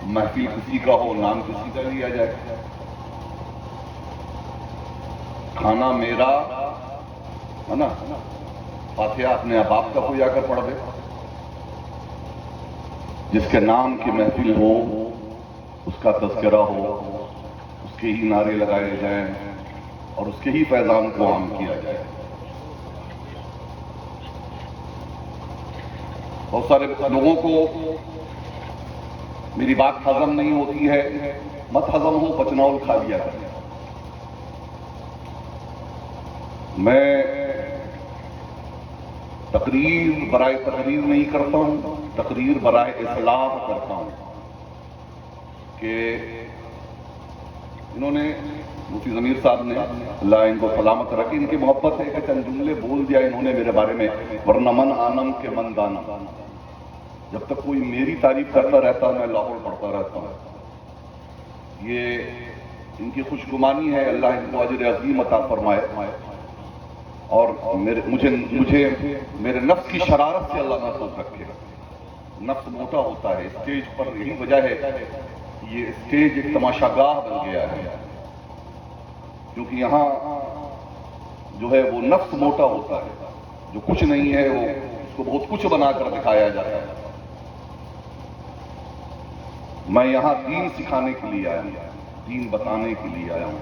محفل کسی کا ہو نام کسی کا لیا جائے. کھانا میرا ہے نا, فاتحہ اپنے احباب کا کوئی آ کر پڑھ دے. جس کے نام کی محفل ہو, اس کا تذکرہ ہو, اس کے ہی نعرے لگائے جائیں اور اس کے ہی فیضان کو عام کیا جائے. بہت سارے لوگوں کو میری بات ہضم نہیں ہوتی ہے, مت ہضم ہو, پچناول کھا لیا کریں. میں تقریر برائے تقریر نہیں کرتا ہوں, تقریر برائے اصلاح کرتا ہوں. کہ انہوں نے مفتی ضمیر صاحب نے, اللہ ان کو سلامت رکھے, ان کی محبت ہے کہ چند جملے بول دیا انہوں نے میرے بارے میں, ورنہ من آنم کے من دانا. جب تک کوئی میری تعریف کرتا رہتا میں لاہور پڑھتا رہتا ہوں. یہ ان کی خوش گمانی ہے, اللہ ان کو اجر عظیم عطا فرمائے. اور مجھے میرے نفس کی شرارت سے اللہ محفوظ رکھے. نفس موٹا ہوتا ہے اسٹیج پر, یہی وجہ ہے یہ اسٹیج ایک تماشا گاہ بن گیا ہے, کیونکہ یہاں جو ہے وہ نفس موٹا ہوتا ہے, جو کچھ نہیں ہے وہ اس کو بہت کچھ بنا کر دکھایا جاتا ہے. میں یہاں دین سکھانے کے لیے آیا ہوں, دین بتانے کے لیے آیا ہوں.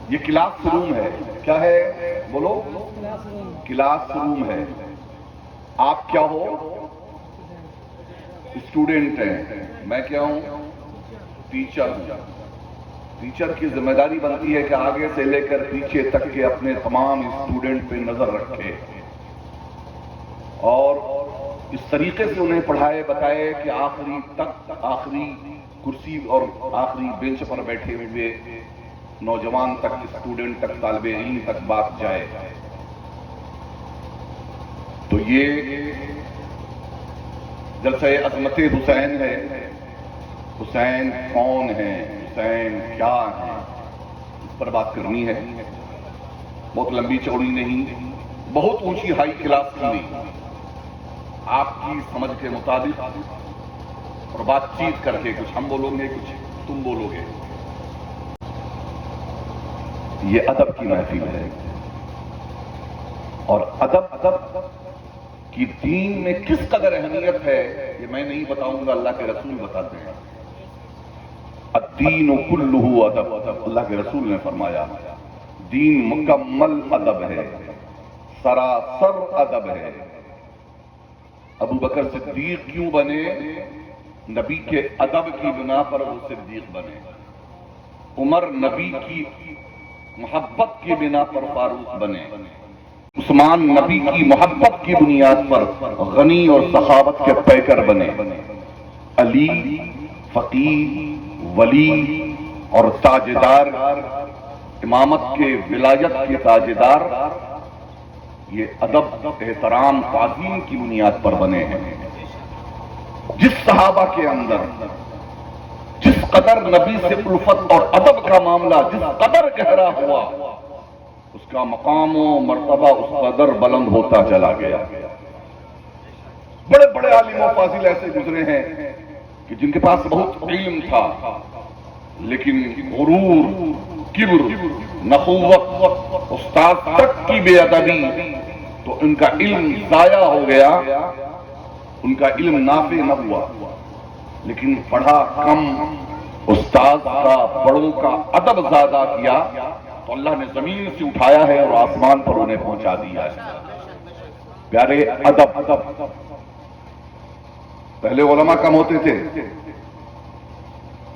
یہ کلاس روم ہے. کیا ہے بولو؟ کلاس روم ہے. آپ کیا ہو؟ اسٹوڈنٹ ہیں. میں کیا ہوں؟ ٹیچر ہوں. ٹیچر کی ذمہ داری بنتی ہے کہ آگے سے لے کر پیچھے تک کے اپنے تمام اسٹوڈنٹ پہ نظر رکھے اور اس طریقے سے انہیں پڑھائے بتائے کہ آخری تک, آخری کرسی اور آخری بینچ پر بیٹھے ہوئے نوجوان تک, اسٹوڈنٹ تک, طالب علم تک بات جائے. تو یہ جلسہ عظمت حسین ہے. حسین کون ہے, حسین کیا ہے, اس پر بات کرنی ہے. بہت لمبی چوڑی نہیں, بہت اونچی ہائی کلاس کی نہیں, آپ کی سمجھ کے مطابق اور بات چیت کر کے, کچھ ہم بولو گے کچھ تم بولو گے. یہ ادب کی محفل ہے, اور ادب کی دین میں کس قدر اہمیت ہے یہ میں نہیں بتاؤں گا, اللہ کے رسول بتاتے ہیں. الدین کلہ ادب, اللہ کے رسول نے فرمایا دین مکمل ادب ہے, سراسر ادب ہے. ابو بکر صدیق کیوں بنے؟ نبی کے ادب کی بنا پر وہ صدیق بنے. عمر نبی کی محبت کی بنا پر فاروق بنے. عثمان نبی کی محبت کی بنیاد پر غنی اور سخاوت کے پیکر بنے. علی فقیر, ولی اور تاجدار, امامت کے ولایت کے تاجدار, یہ ادب, احترام, تعظیم کی بنیاد پر بنے ہیں. جس صحابہ کے اندر جس قدر نبی سے الفت اور ادب کا معاملہ جس قدر گہرا ہوا, اس کا مقام و مرتبہ اس قدر بلند ہوتا چلا گیا. بڑے بڑے عالم و فاضل ایسے گزرے ہیں کہ جن کے پاس بہت علم تھا, لیکن غرور, کبر, نخوت, استاد تک کی بے ادبی, تو ان کا علم ضائع ہو گیا, ان کا علم نافع نہ ہوا. لیکن پڑھا کم, استاد کا, بڑوں کا ادب زیادہ کیا, تو اللہ نے زمین سے اٹھایا ہے اور آسمان پر انہیں پہنچا دیا ہے. پیارے ادب. پہلے علماء کم ہوتے تھے.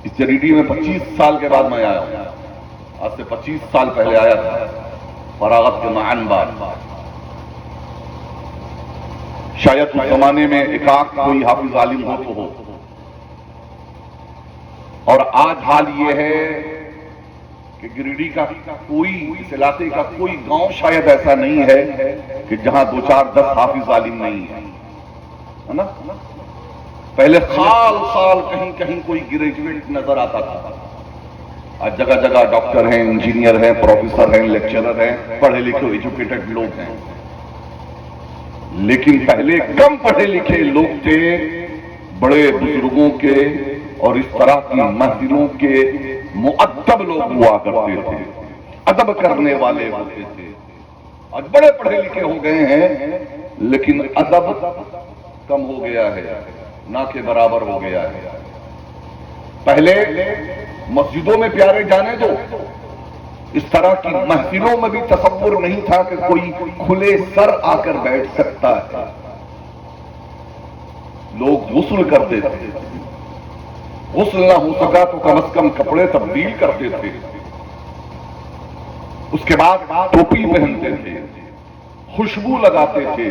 اس جریڈی میں 25 سال کے بعد میں آیا ہوں, آج سے 25 سال پہلے آیا تھا, فراغت کے معن بعد. شاید اس زمانے میں ایک کوئی حافظ عالم ہو تو ہو, اور آج حال یہ ہے کہ گریڈی کا کوئی, اس علاقے کا کوئی گاؤں شاید ایسا نہیں ہے کہ جہاں 2 4 10 حافظ عالم نہیں ہے نا. پہلے سال کہیں کہیں کوئی گریجویٹ نظر آتا تھا. آج جگہ جگہ ڈاکٹر ہیں, انجینئر ہیں, پروفیسر ہیں, لیکچرر ہیں, پڑھے لکھے ایجوکیٹڈ لوگ ہیں. لیکن پہلے کم پڑھے لکھے لوگ تھے, بڑے بزرگوں کے اور اس طرح کی محفلوں کے مؤدب لوگ ہوا کرتے تھے، ادب کرنے والے ہوتے تھے. آج بڑے پڑھے لکھے ہو گئے ہیں لیکن ادب کم ہو گیا ہے، نہ کے برابر ہو گیا ہے. پہلے مسجدوں میں پیارے جانے دو، اس طرح کی محفلوں میں بھی تصور نہیں تھا کہ کوئی کھلے سر آ کر بیٹھ سکتا ہے. لوگ غسل کرتے تھے، غسل نہ ہو سکا تو کم از کم کپڑے تبدیل کرتے تھے، اس کے بعد ٹوپی پہنتے تھے، خوشبو لگاتے تھے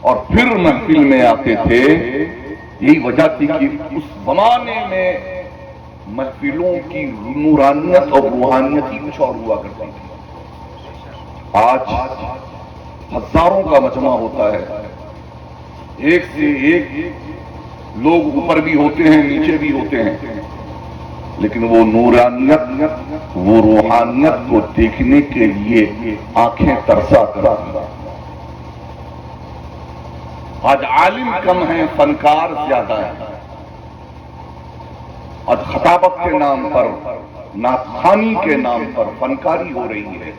اور پھر محفل میں آتے تھے. یہی وجہ تھی کہ اس زمانے میں محفلوں کی نورانیت اور روحانیت ہی کچھ اور ہوا کرتی تھی. آج ہزاروں کا مجمع ہوتا ہے، ایک سے ایک لوگ اوپر بھی ہوتے ہیں نیچے بھی ہوتے ہیں، لیکن وہ نورانیت وہ روحانیت کو دیکھنے کے لیے آنکھیں ترسا کرتی ہیں. آج عالم کم ہیں، فنکار زیادہ ہیں. آج خطابت کے نام پر، نعتخوانی کے نام پر فنکاری ہو رہی ہے.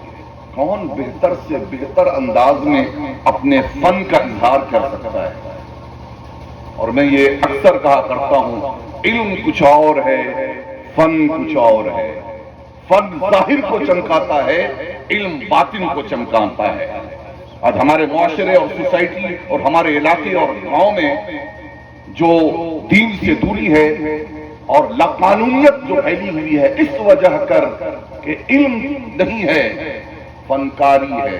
کون بہتر سے بہتر انداز میں اپنے فن کا اظہار کر سکتا ہے؟ اور میں یہ اکثر کہا کرتا ہوں، علم کچھ اور ہے، فن کچھ اور ہے. فن ظاہر کو چمکاتا ہے، علم باطن کو چمکاتا ہے. آج ہمارے معاشرے اور سوسائٹی اور ہمارے علاقے اور گاؤں میں جو دین سے دوری ہے اور لاقانونیت جو پھیلی ہوئی ہے، اس وجہ کر کہ علم نہیں ہے، فنکاری ہے.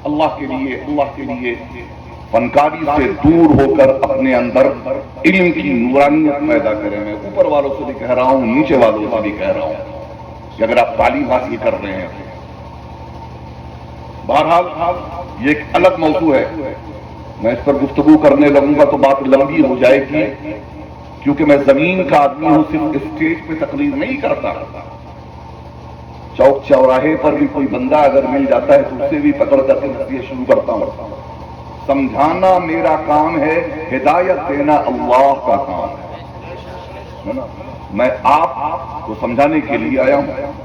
اللہ کے لیے فنکاری سے دور ہو کر اپنے اندر علم کی نورانیت پیدا کریں. میں اوپر والوں سے بھی کہہ رہا ہوں، نیچے والوں سے بھی کہہ رہا ہوں کہ اگر آپ تعلیم حاصل کر رہے ہیں. بہرحال یہ ایک الگ موضوع ہے، میں اس پر گفتگو کرنے لگوں گا تو بات لمبی ہو جائے گی، کیونکہ میں زمین کا آدمی ہوں، صرف اسٹیج پہ تقریر نہیں کرتا. چوک چوراہے پر بھی کوئی بندہ اگر مل جاتا ہے تو اسے بھی پکڑ کر کے نصیحت شروع کرتا ہوں. سمجھانا میرا کام ہے، ہدایت دینا اللہ کا کام ہے نا. میں آپ کو سمجھانے کے لیے آیا ہوں.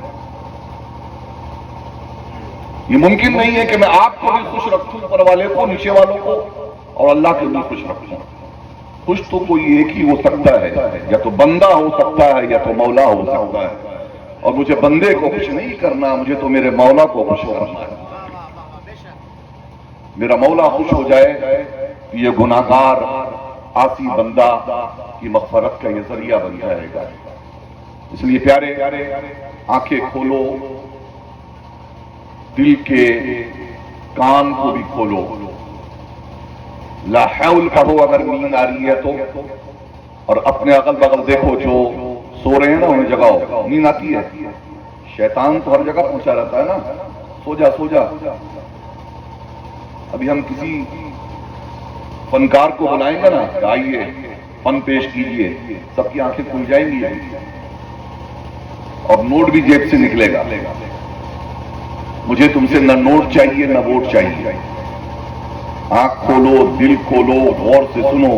یہ ممکن نہیں ہے کہ میں آپ کو بھی خوش رکھوں، اوپر والے کو، نیچے والوں کو، اور اللہ کو بھی خوش رکھوں. خوش تو کوئی ایک ہی ہو سکتا ہے، یا تو بندہ ہو سکتا ہے یا تو مولا ہو سکتا ہے. اور مجھے بندے کو خوش نہیں کرنا، مجھے تو میرے مولا کو خوش کرنا ہے. میرا مولا خوش ہو جائے تو یہ گناہگار عاصی بندہ کی مغفرت کا یہ ذریعہ بن جائے گا. اس لیے پیارے آنکھیں کھولو، دل کے کان کو بھی کھولو. لا حول پڑھو اگر نیند آ رہی ہے تو، اور اپنے اگل بغل دیکھو جو سو رہے ہیں نا انہیں جگاؤ. نیند آتی ہے، شیطان تو ہر جگہ پہنچا رہتا ہے نا. سو جا سو جا. ابھی ہم کسی فنکار کو بلائیں گے نا کہ آئیے فن پیش کیجئے، سب کی آنکھیں کھل جائیں گی اور نوٹ بھی جیب سے نکلے گا. مجھے تم سے نہ نوٹ چاہیے نہ ووٹ چاہیے. آنکھ کھولو، دل کھولو، غور سے سنو.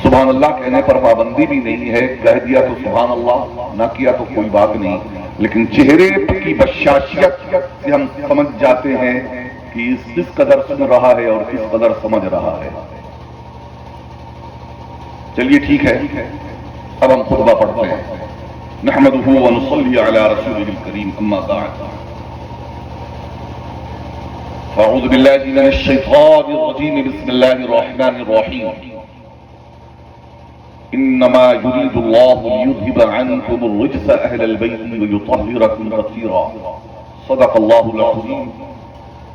سبحان اللہ کہنے پر پابندی بھی نہیں ہے، کہہ دیا تو سبحان اللہ، نہ کیا تو کوئی بات نہیں. لیکن چہرے کی بشاشیت سے ہم سمجھ جاتے ہیں کہ کس قدر سن رہا ہے اور کس قدر سمجھ رہا ہے. چلیے ٹھیک ہے، اب ہم خطبہ پڑھتے ہیں. نحمدہ ونصلی علی رسولہ الکریم، اما بعد. اعوذ باللہ من الشیطان الرجیم، بسم اللہ الرحمن الرحیم. انما يريد الله ليذهب عنكم الرجس اهل البيت ويطهركم تطهيرا. صدق الله العظيم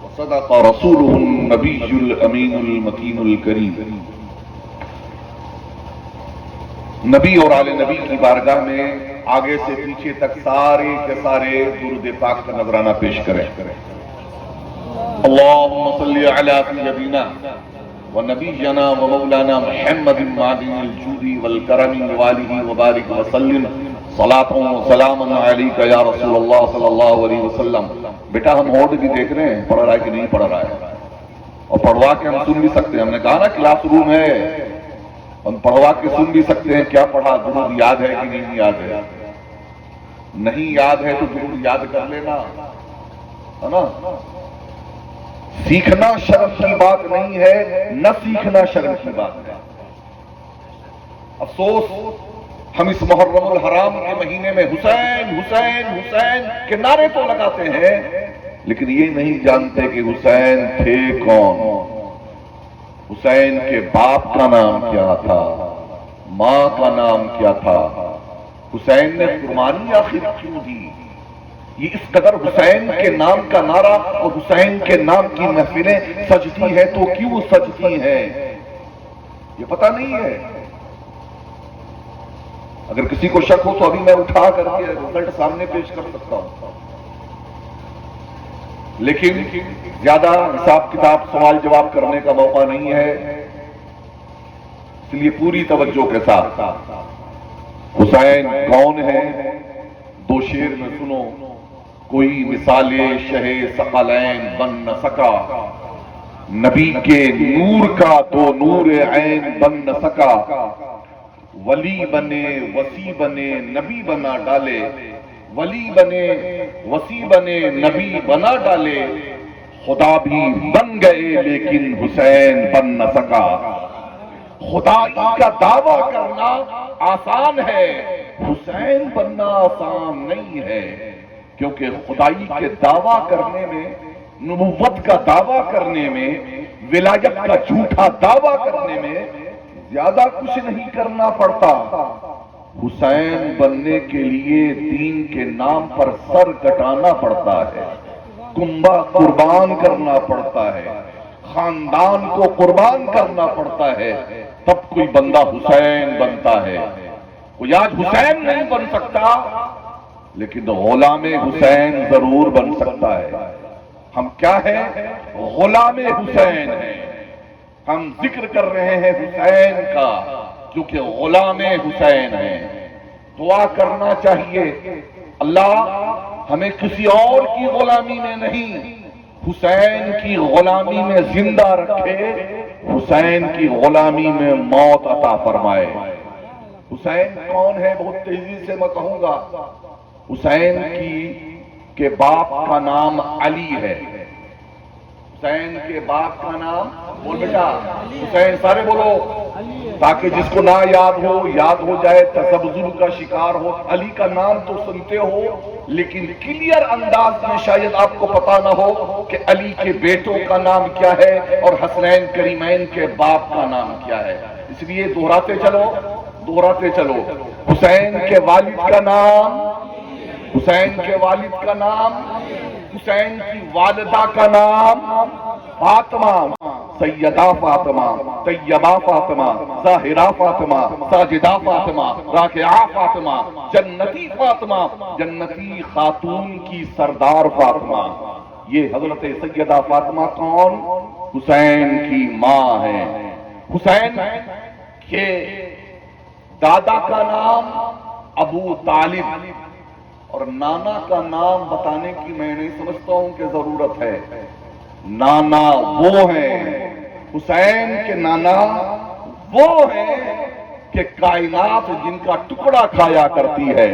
وصدق رسوله النبي الامين المكين الكريم. نبی اور آل نبی کی بارگاہ میں آگے سے پیچھے تک سارے کے سارے درود پاک کا نذرانہ پیش کریں. اللهم صل على سيدنا ونبينا ومولانا محمد معدن الجود والكرم وآله وبارك وسلم. صلاة وسلام عليك يا رسول اللہ صلی اللہ علیہ وسلم. بیٹا ہم ہوڈ بھی دیکھ رہے ہیں، پڑھ رہا ہے کہ نہیں پڑھ رہا ہے؟ اور پڑھوا کے ہم سن بھی سکتے ہیں. ہم نے کہا نا کلاس روم ہے, ہم پڑھوا کے سن بھی سکتے ہیں کیا پڑھا, درود یاد ہے کہ نہیں یاد ہے. نہیں یاد ہے تو درود یاد کر لینا, ہے نا. سیکھنا شرم کی بات نہیں ہے, نہ سیکھنا شرم کی بات ہے. افسوس ہم اس محرم الحرام کے مہینے میں حسین حسین حسین کے نعرے تو لگاتے ہیں, لیکن یہ نہیں جانتے کہ حسین تھے کون. حسین کے باپ کا نام کیا تھا, ماں کا نام کیا تھا, حسین نے قربانی آخر کیوں دی. یہ اس قدر حسین کے نام کا نعرہ اور حسین کے نام کی محفلیں سجتی ہیں تو کیوں سجتی ہیں, یہ پتہ نہیں ہے. اگر کسی کو شک ہو تو ابھی میں اٹھا کر کے رزلٹ سامنے پیش کر سکتا ہوں, لیکن زیادہ حساب کتاب سوال جواب کرنے کا موقع نہیں ہے, اس لیے پوری توجہ کے ساتھ حسین کون ہے دو شعر میں سنو. کوئی مثال شہ ثقلین بن نہ سکا, نبی کے نور کا دو نور عین بن نہ سکا. ولی بنے وسی بنے نبی بنا ڈالے, ولی بنے وسی بنے نبی بنا ڈالے. خدا بھی بن گئے لیکن حسین بن نہ سکا. خدائی کا دعویٰ کرنا آسان ہے, حسین بننا آسان نہیں ہے. کیونکہ خدائی کے دعویٰ کرنے میں, نبوت کا دعویٰ کرنے میں, ولایت کا جھوٹا دعویٰ کرنے میں زیادہ کچھ نہیں کرنا پڑتا. حسین بننے کے لیے دین کے نام پر سر کٹانا پڑتا ہے, کنبہ قربان کرنا پڑتا ہے, خاندان کو قربان کرنا پڑتا ہے, تب کوئی بندہ حسین بنتا ہے. کوئی آج حسین نہیں بن سکتا لیکن غلام حسین ضرور بن سکتا ہے. ہم کیا ہیں؟ غلام حسین ہیں. ہم ذکر کر رہے ہیں حسین کا کیونکہ غلام حسین ہیں. دعا کرنا چاہیے اللہ ہمیں کسی اور کی غلامی میں نہیں, حسین کی غلامی میں زندہ رکھے, حسین کی غلامی میں موت عطا فرمائے. حسین کون ہے بہت تیزی سے میں کہوں گا. حسین کے باپ کا نام علی ہے. حسین کے باپ کا نام بول بیٹا حسین, سارے بولو تاکہ جس کو نہ یاد ہو جائے, تذبذب کا شکار ہو. علی کا نام تو سنتے ہو لیکن کلیئر انداز میں شاید آپ کو پتا نہ ہو کہ علی کے بیٹوں کا نام کیا ہے اور حسنین کریمین کے باپ کا نام کیا ہے. اس لیے دہراتے چلو. حسین کے والد کا نام, حسین کے والد کا نام, حسین کی والدہ کا نام فاطمہ, سیدہ فاطمہ, طیبہ فاطمہ, ظاہرہ فاطمہ, ساجدہ فاطمہ, راکعہ فاطمہ, جنتی فاطمہ, جنتی خاتون کی سردار فاطمہ. یہ حضرت سیدہ فاطمہ کون؟ حسین کی ماں ہے. حسین کے دادا کا نام ابو طالب, اور نانا کا نام بتانے کی میں نہیں سمجھتا ہوں کہ ضرورت ہے. نانا وہ ہیں, حسین کے نانا وہ ہیں کہ کائنات جن کا ٹکڑا کھایا کرتی ہے,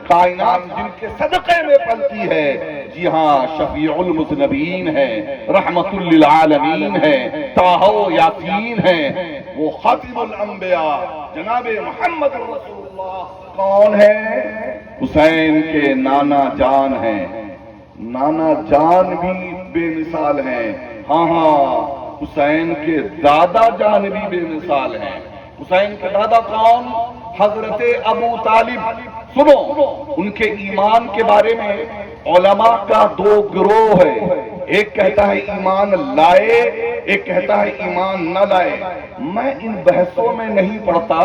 کائنات جن کے صدقے میں پلتی ہے. جی ہاں, شفیع المذنبین ہیں, رحمت للعالمین ہیں, طٰہٰ یاسین ہیں, وہ خاتم الانبیاء جناب محمد رسول اللہ کون ہے؟ حسین کے نانا جان ہیں. نانا جان بھی بے مثال ہیں. ہاں, حسین کے دادا جان بھی بے مثال ہیں. حسین کے دادا کون؟ حضرت ابو طالب. سنو, ان کے ایمان کے بارے میں علماء کا دو گروہ ہے. ایک کہتا ہے ایمان لائے, ایک کہتا ہے ایمان نہ لائے. میں ان بحثوں میں نہیں پڑتا.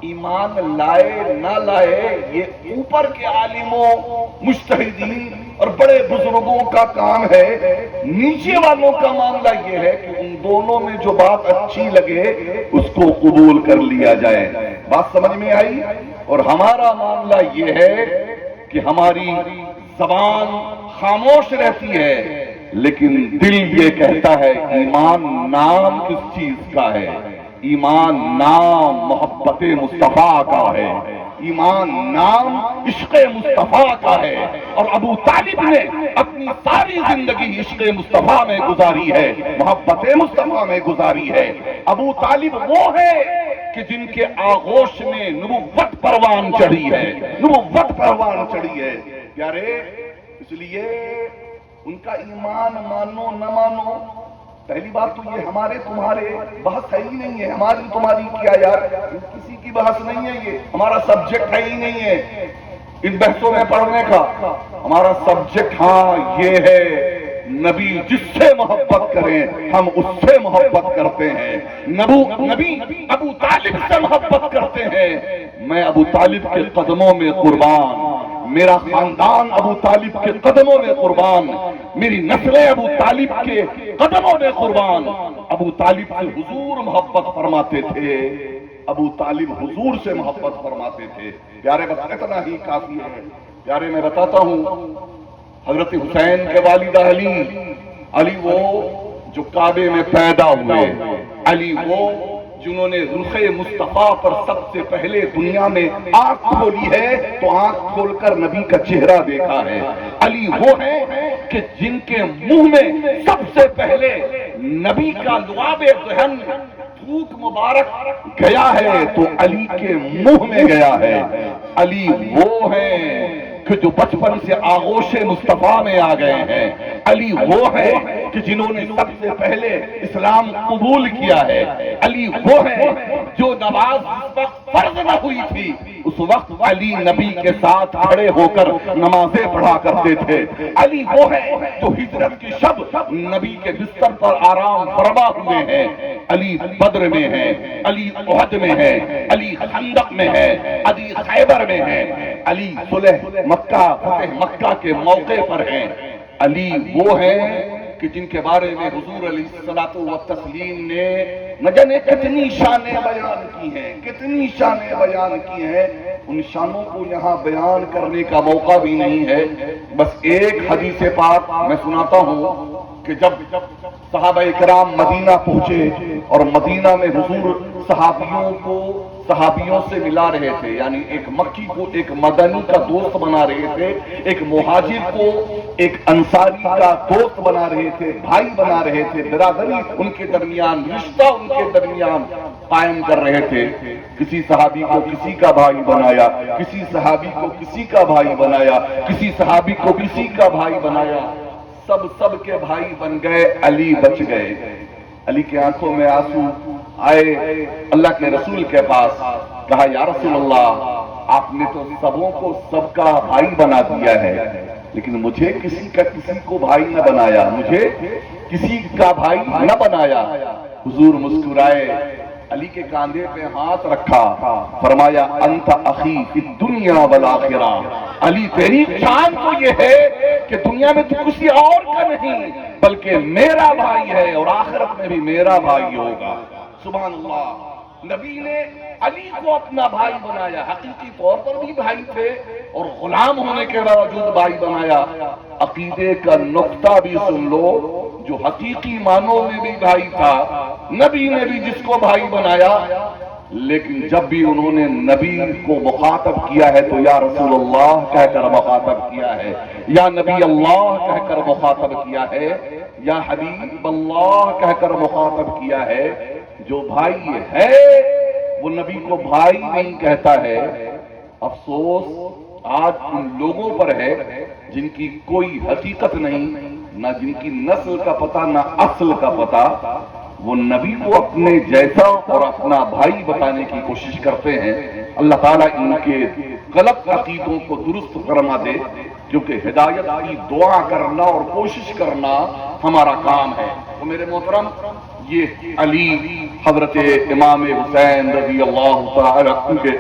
ایمان لائے نہ لائے یہ اوپر کے عالموں, مجتہدین اور بڑے بزرگوں کا کام ہے. نیچے والوں کا معاملہ یہ ہے کہ ان دونوں میں جو بات اچھی لگے اس کو قبول کر لیا جائے. بات سمجھ میں آئی؟ اور ہمارا معاملہ یہ ہے کہ ہماری زبان خاموش رہتی ہے, لیکن دل یہ کہتا ہے ایمان نام کس چیز کا ہے؟ ایمان نام محبت مصطفیٰ کا ہے، ایمان نام عشق مصطفیٰ کا ہے، اور ابو طالب نے اپنی ساری زندگی عشق مصطفیٰ میں گزاری ہے، محبت مصطفیٰ میں گزاری ہے۔ ابو طالب وہ ہے کہ جن کے آغوش میں نبوت پروان چڑھی ہے، نبوت پروان چڑھی ہے پیارے۔ اس لیے ان کا ایمان مانو نہ مانو، پہلی بات تو یہ ہمارے تمہارے بحث ہے ہی نہیں ہے، ہماری تمہاری کیا یار، کسی کی بحث نہیں ہے، یہ ہمارا سبجیکٹ ہے ہی نہیں ہے ان بحثوں میں پڑھنے کا۔ ہمارا سبجیکٹ ہاں یہ ہے، نبی جس سے محبت کریں ہم اس سے محبت کرتے ہیں، نبی ابو طالب سے محبت کرتے ہیں، میں ابو طالب کے قدموں میں قربان، میرا خاندان ابو طالب کے قدموں میں قربان، میری نسلیں ابو طالب کے قدموں میں قربان۔ ابو طالب سے حضور محبت فرماتے تھے، ابو طالب حضور سے محبت فرماتے تھے پیارے۔ بس اتنا ہی کافی ہے پیارے۔ میں بتاتا ہوں حضرت حسین کے والد علی وہ جو کعبے میں پیدا ہوئے، علی وہ جنہوں نے رخ مصطفیٰ پر سب سے پہلے دنیا میں آنکھ کھولی ہے تو آنکھ کھول کر نبی کا چہرہ دیکھا ہے، علی وہ ہے کہ جن کے منہ میں سب سے پہلے نبی کا لعاب دہن تھوک مبارک گیا ہے تو علی کے منہ میں گیا ہے۔ علی وہ ہے کہ جو بچپن سے آغوش مصطفیٰ میں آ گئے ہیں، علی وہ ہے کہ جنہوں نے سب سے پہلے اسلام قبول کیا ہے، علی وہ ہے جو نماز اس وقت فرض نہ ہوئی تھی اس وقت علی نبی کے ساتھ کھڑے ہو کر نمازیں پڑھا کرتے تھے، علی وہ ہے جو ہجرت کی شب نبی کے بستر پر آرام فرما ہوئے ہیں، علی بدر میں ہے، علی احد میں ہے، علی خندق میں ہے، علی خیبر میں ہے، علی صلح مکہ فتح مکہ کے موقع پر ہیں، علی وہ ہیں کہ جن کے بارے میں حضور علیہ الصلوۃ والتسلیم نے نہ جانے کتنی شانیں بیان کی ہیں، کتنی شانیں بیان کی ہیں، ان شانوں کو یہاں بیان کرنے کا موقع بھی نہیں ہے۔ بس ایک حدیث پاک میں سناتا ہوں کہ جب صحابہ کرام مدینہ پہنچے اور مدینہ میں حضور صحابیوں سے ملا رہے تھے، یعنی ایک مکی کو ایک مدنی کا دوست بنا رہے تھے، ایک مہاجر کو ایک انصاری کا دوست بنا رہے تھے، بھائی بنا رہے تھے، برادری ان کے درمیان، رشتہ ان کے درمیان قائم کر رہے تھے۔ کسی صحابی کو کسی کا بھائی بنایا، کسی صحابی کو کسی کا بھائی بنایا، کسی صحابی کو کسی کا بھائی بنایا، سب کے بھائی بن گئے، علی بچ گئے۔ علی کے آنکھوں میں آنسو آئے، اللہ کے رسول کے پاس کہا یا رسول اللہ آپ نے تو سبوں کو سب کا بھائی بنا دیا ہے لیکن مجھے کسی کو بھائی نہ بنایا، مجھے کسی کا بھائی نہ بنایا۔ حضور مسکرائے، علی کے کاندھے پہ ہاتھ رکھا، فرمایا انت اخی فی الدنیا والآخرہ، علی تیری شان تو یہ ہے کہ دنیا میں تو کسی اور کا نہیں بلکہ میرا بھائی ہے اور آخرت میں بھی میرا بھائی ہوگا۔ سبحان اللہ، نبی نے علی کو اپنا بھائی بنایا، حقیقی طور پر بھی بھائی تھے اور غلام ہونے کے باوجود بھائی بنایا۔ عقیدے کا نقطہ بھی سن لو، جو حقیقی معنوں میں بھی بھائی تھا، نبی نے بھی جس کو بھائی بنایا، لیکن جب بھی انہوں نے نبی کو مخاطب کیا ہے تو یا رسول اللہ کہہ کر مخاطب کیا ہے، یا نبی اللہ کہہ کر مخاطب کیا ہے، یا حبیب اللہ کہہ کر مخاطب کیا ہے۔ جو بھائی ہے وہ نبی کو بھائی نہیں کہتا ہے۔ افسوس آج ان لوگوں پر ہے جن کی کوئی حقیقت نہیں، نہ جن کی نسل کا پتہ نہ اصل کا پتہ، وہ نبی کو اپنے جیسا اور اپنا بھائی بتانے کی کوشش کرتے ہیں۔ اللہ تعالیٰ ان کے غلط عقیدوں کو درست فرما دے، کیونکہ ہدایت کی دعا کرنا اور کوشش کرنا ہمارا کام ہے۔ تو میرے محترم، یہ علی حضرت امام حسین رضی اللہ تعالیٰ کے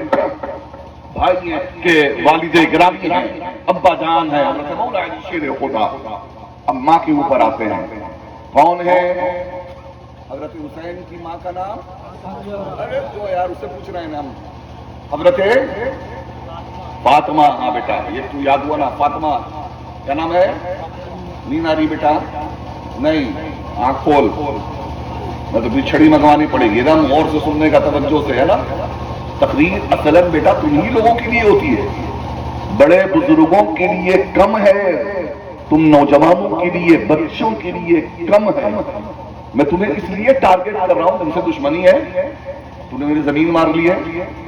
بھائی ہیں، کے والد گرامی ہیں، ابا جان ہیں حضرت مولا علی شیر خدا۔ اب ماں کے اوپر آتے ہیں، کون ہے حضرت حسین کی ماں کا نام؟ ارے جو یار اسے پوچھ رہے ہیں ہم، حضرت فاطمہ۔ ہاں بیٹا، یہ تو یاد ہوا نا، فاطمہ کیا نام ہے؟ نیناری بیٹا، نہیں آنکھ کھول، میں تو چھڑی منگوانی پڑے گی نا، غور سے سننے کا توجہ سے، ہے نا؟ تقریر اصلاً بیٹا تمہیں لوگوں کے لیے ہوتی ہے، بڑے بزرگوں کے لیے کم ہے، تم نوجوانوں کے لیے، بچوں کے لیے کم ہے۔ میں تمہیں اس لیے ٹارگٹ کر رہا ہوں، تم سے دشمنی ہے، تم نے میری زمین مار لی ہے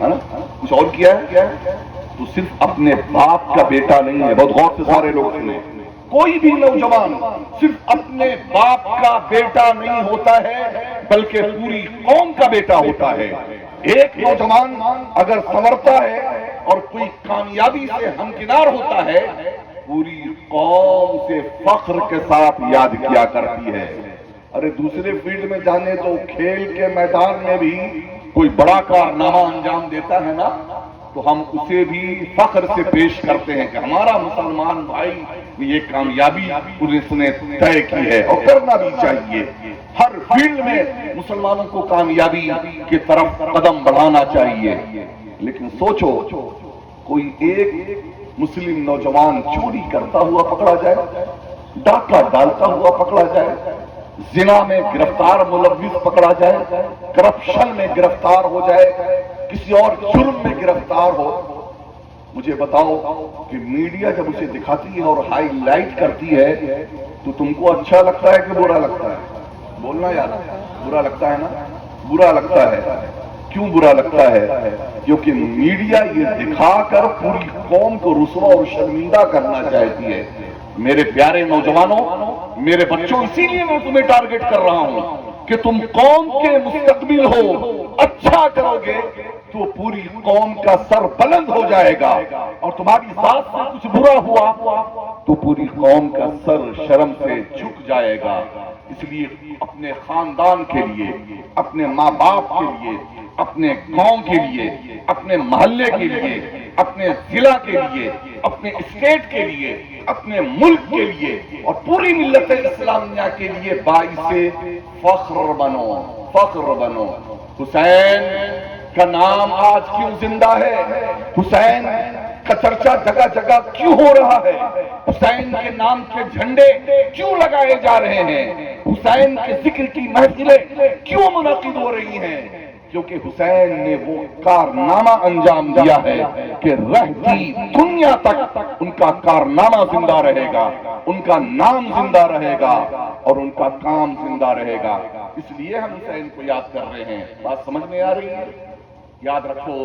نا، کچھ اور کیا ہے؟ تو صرف اپنے باپ کا بیٹا نہیں ہے، بہت غور سے سارے لوگ سنیں، کوئی بھی نوجوان صرف اپنے باپ کا بیٹا نہیں ہوتا ہے بلکہ پوری قوم کا بیٹا ہوتا ہے۔ ایک نوجوان اگر سنورتا ہے اور کوئی کامیابی سے ہمکنار ہوتا ہے، پوری قوم سے فخر کے ساتھ یاد کیا کرتی ہے۔ ارے دوسرے فیلڈ میں جانے تو کھیل کے میدان میں بھی کوئی بڑا کارنامہ انجام دیتا ہے نا، تو ہم اسے بھی فخر سے پیش کرتے ہیں کہ ہمارا مسلمان بھائی یہ کامیابی اس نے طے کی ہے، اور کرنا بھی چاہیے۔ ہر فیلڈ میں مسلمانوں کو کامیابی کی طرف قدم بڑھانا چاہیے۔ لیکن سوچو، کوئی ایک مسلم نوجوان چوری کرتا ہوا پکڑا جائے، ڈاکہ ڈالتا ہوا پکڑا جائے، زنا میں گرفتار ملوث پکڑا جائے، کرپشن میں گرفتار ہو جائے، کسی اور جرم میں گرفتار ہو، مجھے بتاؤ کہ میڈیا جب اسے دکھاتی ہے اور ہائی لائٹ کرتی ہے تو تم کو اچھا لگتا ہے کہ برا لگتا ہے؟ بولنا یار، برا لگتا ہے نا؟ برا لگتا ہے۔ کیوں برا لگتا ہے؟ کیونکہ میڈیا یہ دکھا کر پوری قوم کو رسوا اور شرمندہ کرنا چاہتی ہے۔ میرے پیارے نوجوانوں، میرے بچوں، اسی لیے میں تمہیں ٹارگٹ کر رہا ہوں کہ تم قوم کے مستقبل ہو، اچھا کرو گے تو پوری قوم کا سر بلند ہو جائے گا، اور تمہاری ذات سے کچھ برا ہوا تو پوری قوم کا سر شرم سے جھک جائے گا۔ اس لیے اپنے خاندان کے لیے، اپنے ماں باپ کے لیے، اپنے گاؤں کے لیے، اپنے محلے کے لیے، اپنے ضلع کے لیے، اپنے اسٹیٹ کے لیے، اپنے ملک کے لیے اور پوری ملت اسلامیہ کے لیے باعث فخر بنو، فخر بنو۔ حسین کا نام آج کیوں زندہ ہے؟ حسین کا چرچا جگہ جگہ کیوں ہو رہا ہے؟ حسین کے نام کے جھنڈے کیوں لگائے جا رہے ہیں؟ حسین کے ذکر کی محفلیں کیوں منعقد ہو رہی ہیں؟ کیونکہ حسین نے وہ کارنامہ انجام دیا ہے کہ رہتی دنیا تک ان کا کارنامہ زندہ رہے گا، ان کا نام زندہ رہے گا اور ان کا کام زندہ رہے گا۔ اس لیے ہم حسین کو یاد کر رہے ہیں۔ بات سمجھ میں آ رہی ہے؟ یاد رکھو،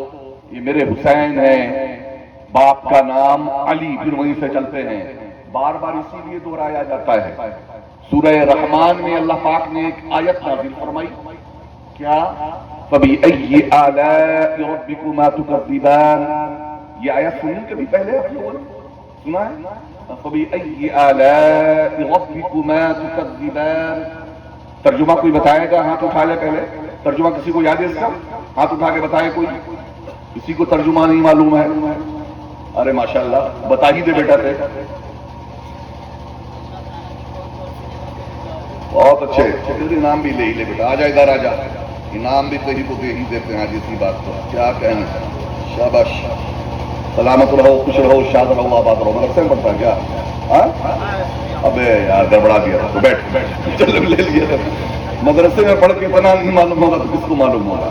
یہ میرے حسین ہیں، باپ کا نام علی، پھر وہیں سے چلتے ہیں۔ بار بار اسی لیے دہرایا جاتا ہے۔ سورہ رحمان میں اللہ پاک نے ایک آیت نازل فرمائی، کیا؟ فَبِأَيِّ آلَاءِ رَبِّكُمَا تُكَذِّبَانِ۔ یہ آیت سنی کبھی پہلے آپ لوگوں نے سنا ہے؟ فَبِأَيِّ آلَاءِ رَبِّكُمَا تُكَذِّبَانِ۔ ترجمہ کوئی بتائے گا؟ ہاتھ اٹھا لے پہلے، ترجمہ کسی کو یاد ہے اس کا؟ ہاتھ اٹھا کے بتائے کوئی، کسی کو ترجمہ نہیں معلوم ہے؟ ارے ماشاءاللہ، بتا ہی دے بیٹا تھے، بہت اچھے۔ انعام بھی لے ہی لے بیٹا، آ جا ادھر آ جا، انعام بھی کہیں کو دے ہی دیتے ہیں جس کی بات کو، کیا کہیں، شاباش، سلامت رہو، خوش رہو، شاد رہو، آباد رہو۔ مدرسے میں پڑھتا ہے کیا؟ ابے یار گڑبڑا دیا تھا، تو بیٹھ، چلو لے لیا تھا۔ مدرسے میں پڑھ کے اتنا نہیں معلوم ہوگا تو کس کو معلوم ہوگا؟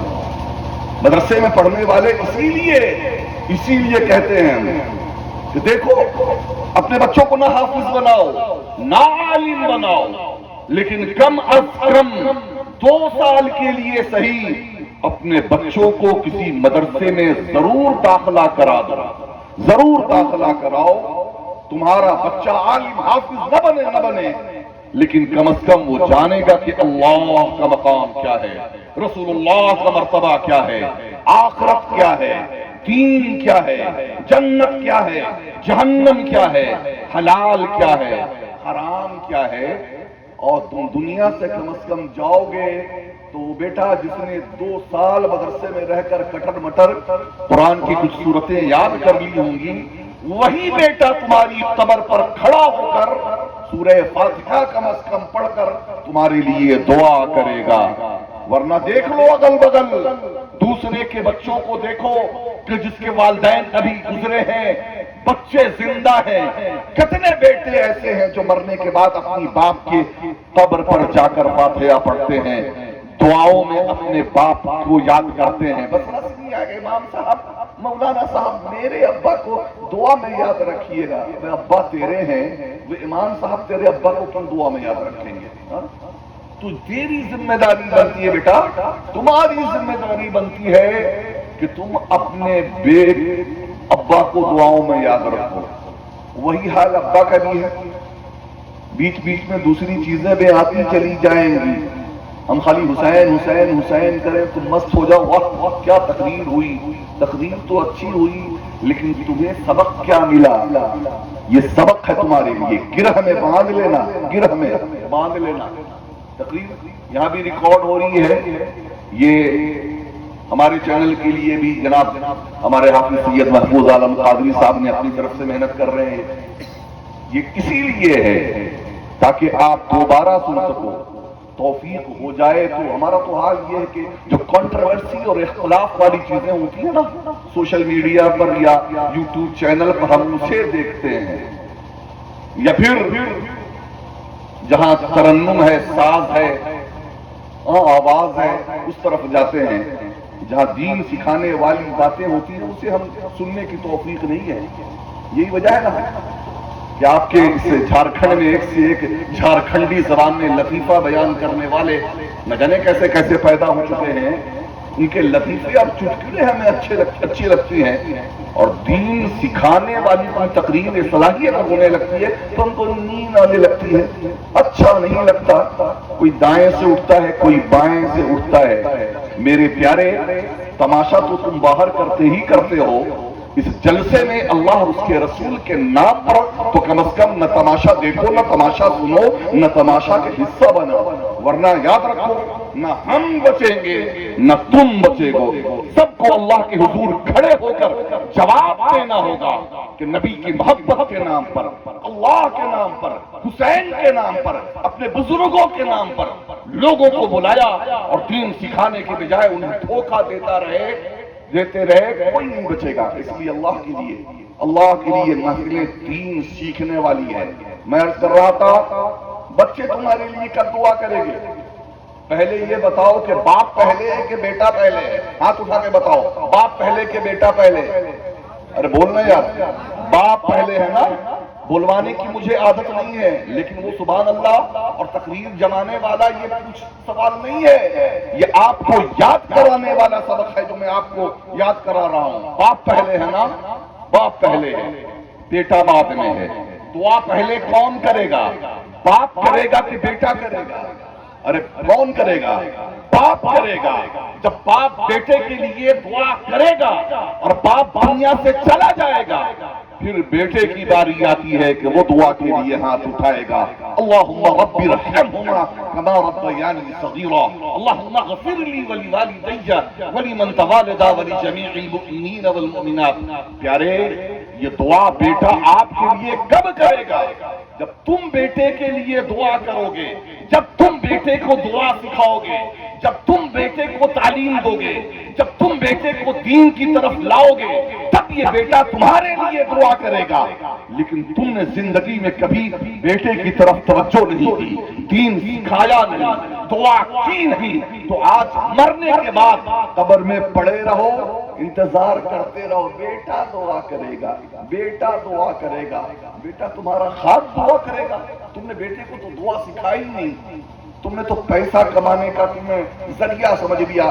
مدرسے میں پڑھنے والے اسی لیے کہتے ہیں کہ دیکھو، اپنے بچوں کو نہ حافظ بناؤ، نہ عالم بناؤ، لیکن کم از کم 2 سال کے لیے صحیح اپنے بچوں کو کسی مدرسے میں ضرور داخلہ کرا دو، ضرور داخلہ کراؤ۔ تمہارا بچہ عالم حافظ نہ بنے لیکن کم از کم وہ جانے گا کہ اللہ کا مقام کیا ہے، رسول اللہ کا مرتبہ کیا ہے، آخرت کیا ہے، دین کیا ہے، جنت کیا ہے، جہنم کیا ہے، حلال کیا ہے، حرام کیا ہے۔ اور تم دنیا سے کم از کم جاؤ گے تو بیٹا جس نے 2 سال مدرسے میں رہ کر کٹر مٹر قرآن کی کچھ صورتیں یاد کر لی ہوں گی، وہی بیٹا تمہاری قبر پر کھڑا ہو کر سورہ فاتحہ کم از کم پڑھ کر تمہارے لیے دعا کرے گا۔ ورنہ دیکھ لو اگل بگل دوسرے کے بچوں کو، دیکھو کہ جس کے والدین ابھی گزرے ہیں بچے زندہ ہیں، کتنے بیٹے ایسے ہیں جو مرنے کے بعد اپنی باپ کی قبر پر جا کر فاتحہ پڑھتے ہیں، دعاؤں میں اپنے باپ کو یاد کرتے ہیں. بس نہیں آگے امام صاحب، مولانا صاحب میرے ابا کو دعا میں یاد رکھیے گا. وہ ابا تیرے ہیں، وہ امام صاحب تیرے ابا کو کیوں دعا میں یاد رکھیں گے؟ تو تیری ذمہ داری بنتی ہے بیٹا، تمہاری ذمہ داری بنتی ہے کہ تم اپنے ابا کو دعاؤں میں یاد رکھو. وہی حال ابا کا بھی ہے، بیچ بیچ میں دوسری چیزیں بھی آتی چلی جائیں گی. ہم خالی حسین حسین حسین کریں تو مست ہو جاؤ، وقت وقت کیا تقریر ہوئی، تقریر تو اچھی ہوئی لیکن تمہیں سبق کیا ملا؟ یہ سبق ہے تمہارے لیے، گرہ میں باندھ لینا، گرہ میں باندھ لینا. تقریر یہاں بھی ریکارڈ ہو رہی ہے، یہ ہمارے چینل کے لیے بھی جناب ہمارے حافظ سید محفوظ عالم قادری صاحب نے اپنی طرف سے محنت کر رہے ہیں. یہ اسی لیے ہے تاکہ آپ دوبارہ سن سکو، توفیق ہو جائے. تو ہمارا تو حال یہ ہے کہ جو کنٹروورسی اور اختلاف والی چیزیں ہوتی ہیں نا سوشل میڈیا پر یا یوٹیوب چینل پر، ہم اسے دیکھتے ہیں. یا پھر جہاں ترنم ہے، ساز ہے، آواز ہے، اس طرف جاتے ہیں. جہاں دین سکھانے والی باتیں ہوتی ہیں اسے ہم سننے کی توفیق نہیں ہے. یہی وجہ ہے نا کہ آپ کے اس جھارکھنڈ میں ایک سے ایک جھارکھنڈی زبان میں لطیفہ بیان کرنے والے نہ جانے کیسے کیسے پیدا ہو چکے ہیں. ان کے لطیفے اب چٹکلے ہمیں اچھی لگتی ہیں، اور دین سکھانے والی کوئی تقریر صلاحیت ہونے لگتی ہے تو ہم کو نیند آنے لگتی ہے، اچھا نہیں لگتا. کوئی دائیں سے اٹھتا ہے، کوئی بائیں سے اٹھتا ہے. میرے پیارے، تماشا تو تم باہر کرتے ہی کرتے ہو. اس جلسے میں اللہ اور اس کے رسول کے نام پر تو کم از کم نہ تماشا دیکھو، نہ تماشا سنو، نہ تماشا کے حصہ بنو. ورنہ یاد رکھو، نہ ہم بچیں گے نہ تم بچے گو. سب کو اللہ کے حضور کھڑے ہو کر جواب دینا ہوگا کہ نبی کی محبت کے نام پر، اللہ کے نام پر، حسین کے نام پر، اپنے بزرگوں کے نام پر لوگوں کو بلایا اور دین سکھانے کے بجائے انہیں دھوکہ دیتے رہے. کوئی نہیں بچے گا. اس لیے اللہ کے لیے محفلیں دین سیکھنے والی ہے. میں عرض کر رہا تھا، بچے تمہارے لیے کب دعا کریں گے؟ پہلے یہ بتاؤ کہ باپ پہلے ہے کہ بیٹا پہلے ہے؟ ہاتھ اٹھا کے بتاؤ، باپ پہلے کہ بیٹا پہلے؟ ارے بولنا یار، باپ پہلے ہے نا. بلوانے کی مجھے عادت نہیں ہے، لیکن وہ سبحان اللہ اور تقریر جمانے والا یہ کچھ سوال نہیں ہے، یہ آپ کو یاد کرانے والا سبق ہے جو میں آپ کو یاد کرا رہا ہوں. باپ پہلے ہے نا، باپ پہلے ہے، بیٹا بعد میں ہے. دعا پہلے کون کرے گا؟ باپ کرے گا کہ بیٹا کرے گا؟ ارے کون کرے گا؟ باپ کرے گا. جب باپ بیٹے کے لیے دعا کرے گا اور باپ دنیا سے چلا جائے گا، پھر بیٹے کی باری آتی ہے کہ وہ دعا کے لیے ہاتھ اٹھائے گا. اللہم رب ارحمہما کما ربیانی صغیرا، اللہم اغفر لی ولوالدی ولمن تولدا ولجمیع المؤمنین والمؤمنات. پیارے، یہ دعا بیٹا آپ کے لیے کب کرے گا؟ جب تم بیٹے کے لیے دعا کرو گے، جب تم بیٹے کو دعا سکھاؤ گے، جب تم بیٹے کو تعلیم دو گے، جب تم بیٹے کو دین کی طرف لاؤ گے، تب یہ بیٹا تمہارے لیے دعا کرے گا. لیکن تم نے زندگی میں کبھی بیٹے کی طرف توجہ نہیں دی، دین سکھایا نہیں، دعا کی نہیں، تو آج مرنے کے بعد قبر میں پڑے رہو، انتظار کرتے رہو. بیٹا دعا کرے گا، بیٹا دعا کرے گا. بیٹا تمہارا خاص دعا کرے گا. تم نے بیٹے کو تو دعا سکھائی نہیں، تم نے تو پیسہ کمانے کا تمہیں ذریعہ سمجھ لیا.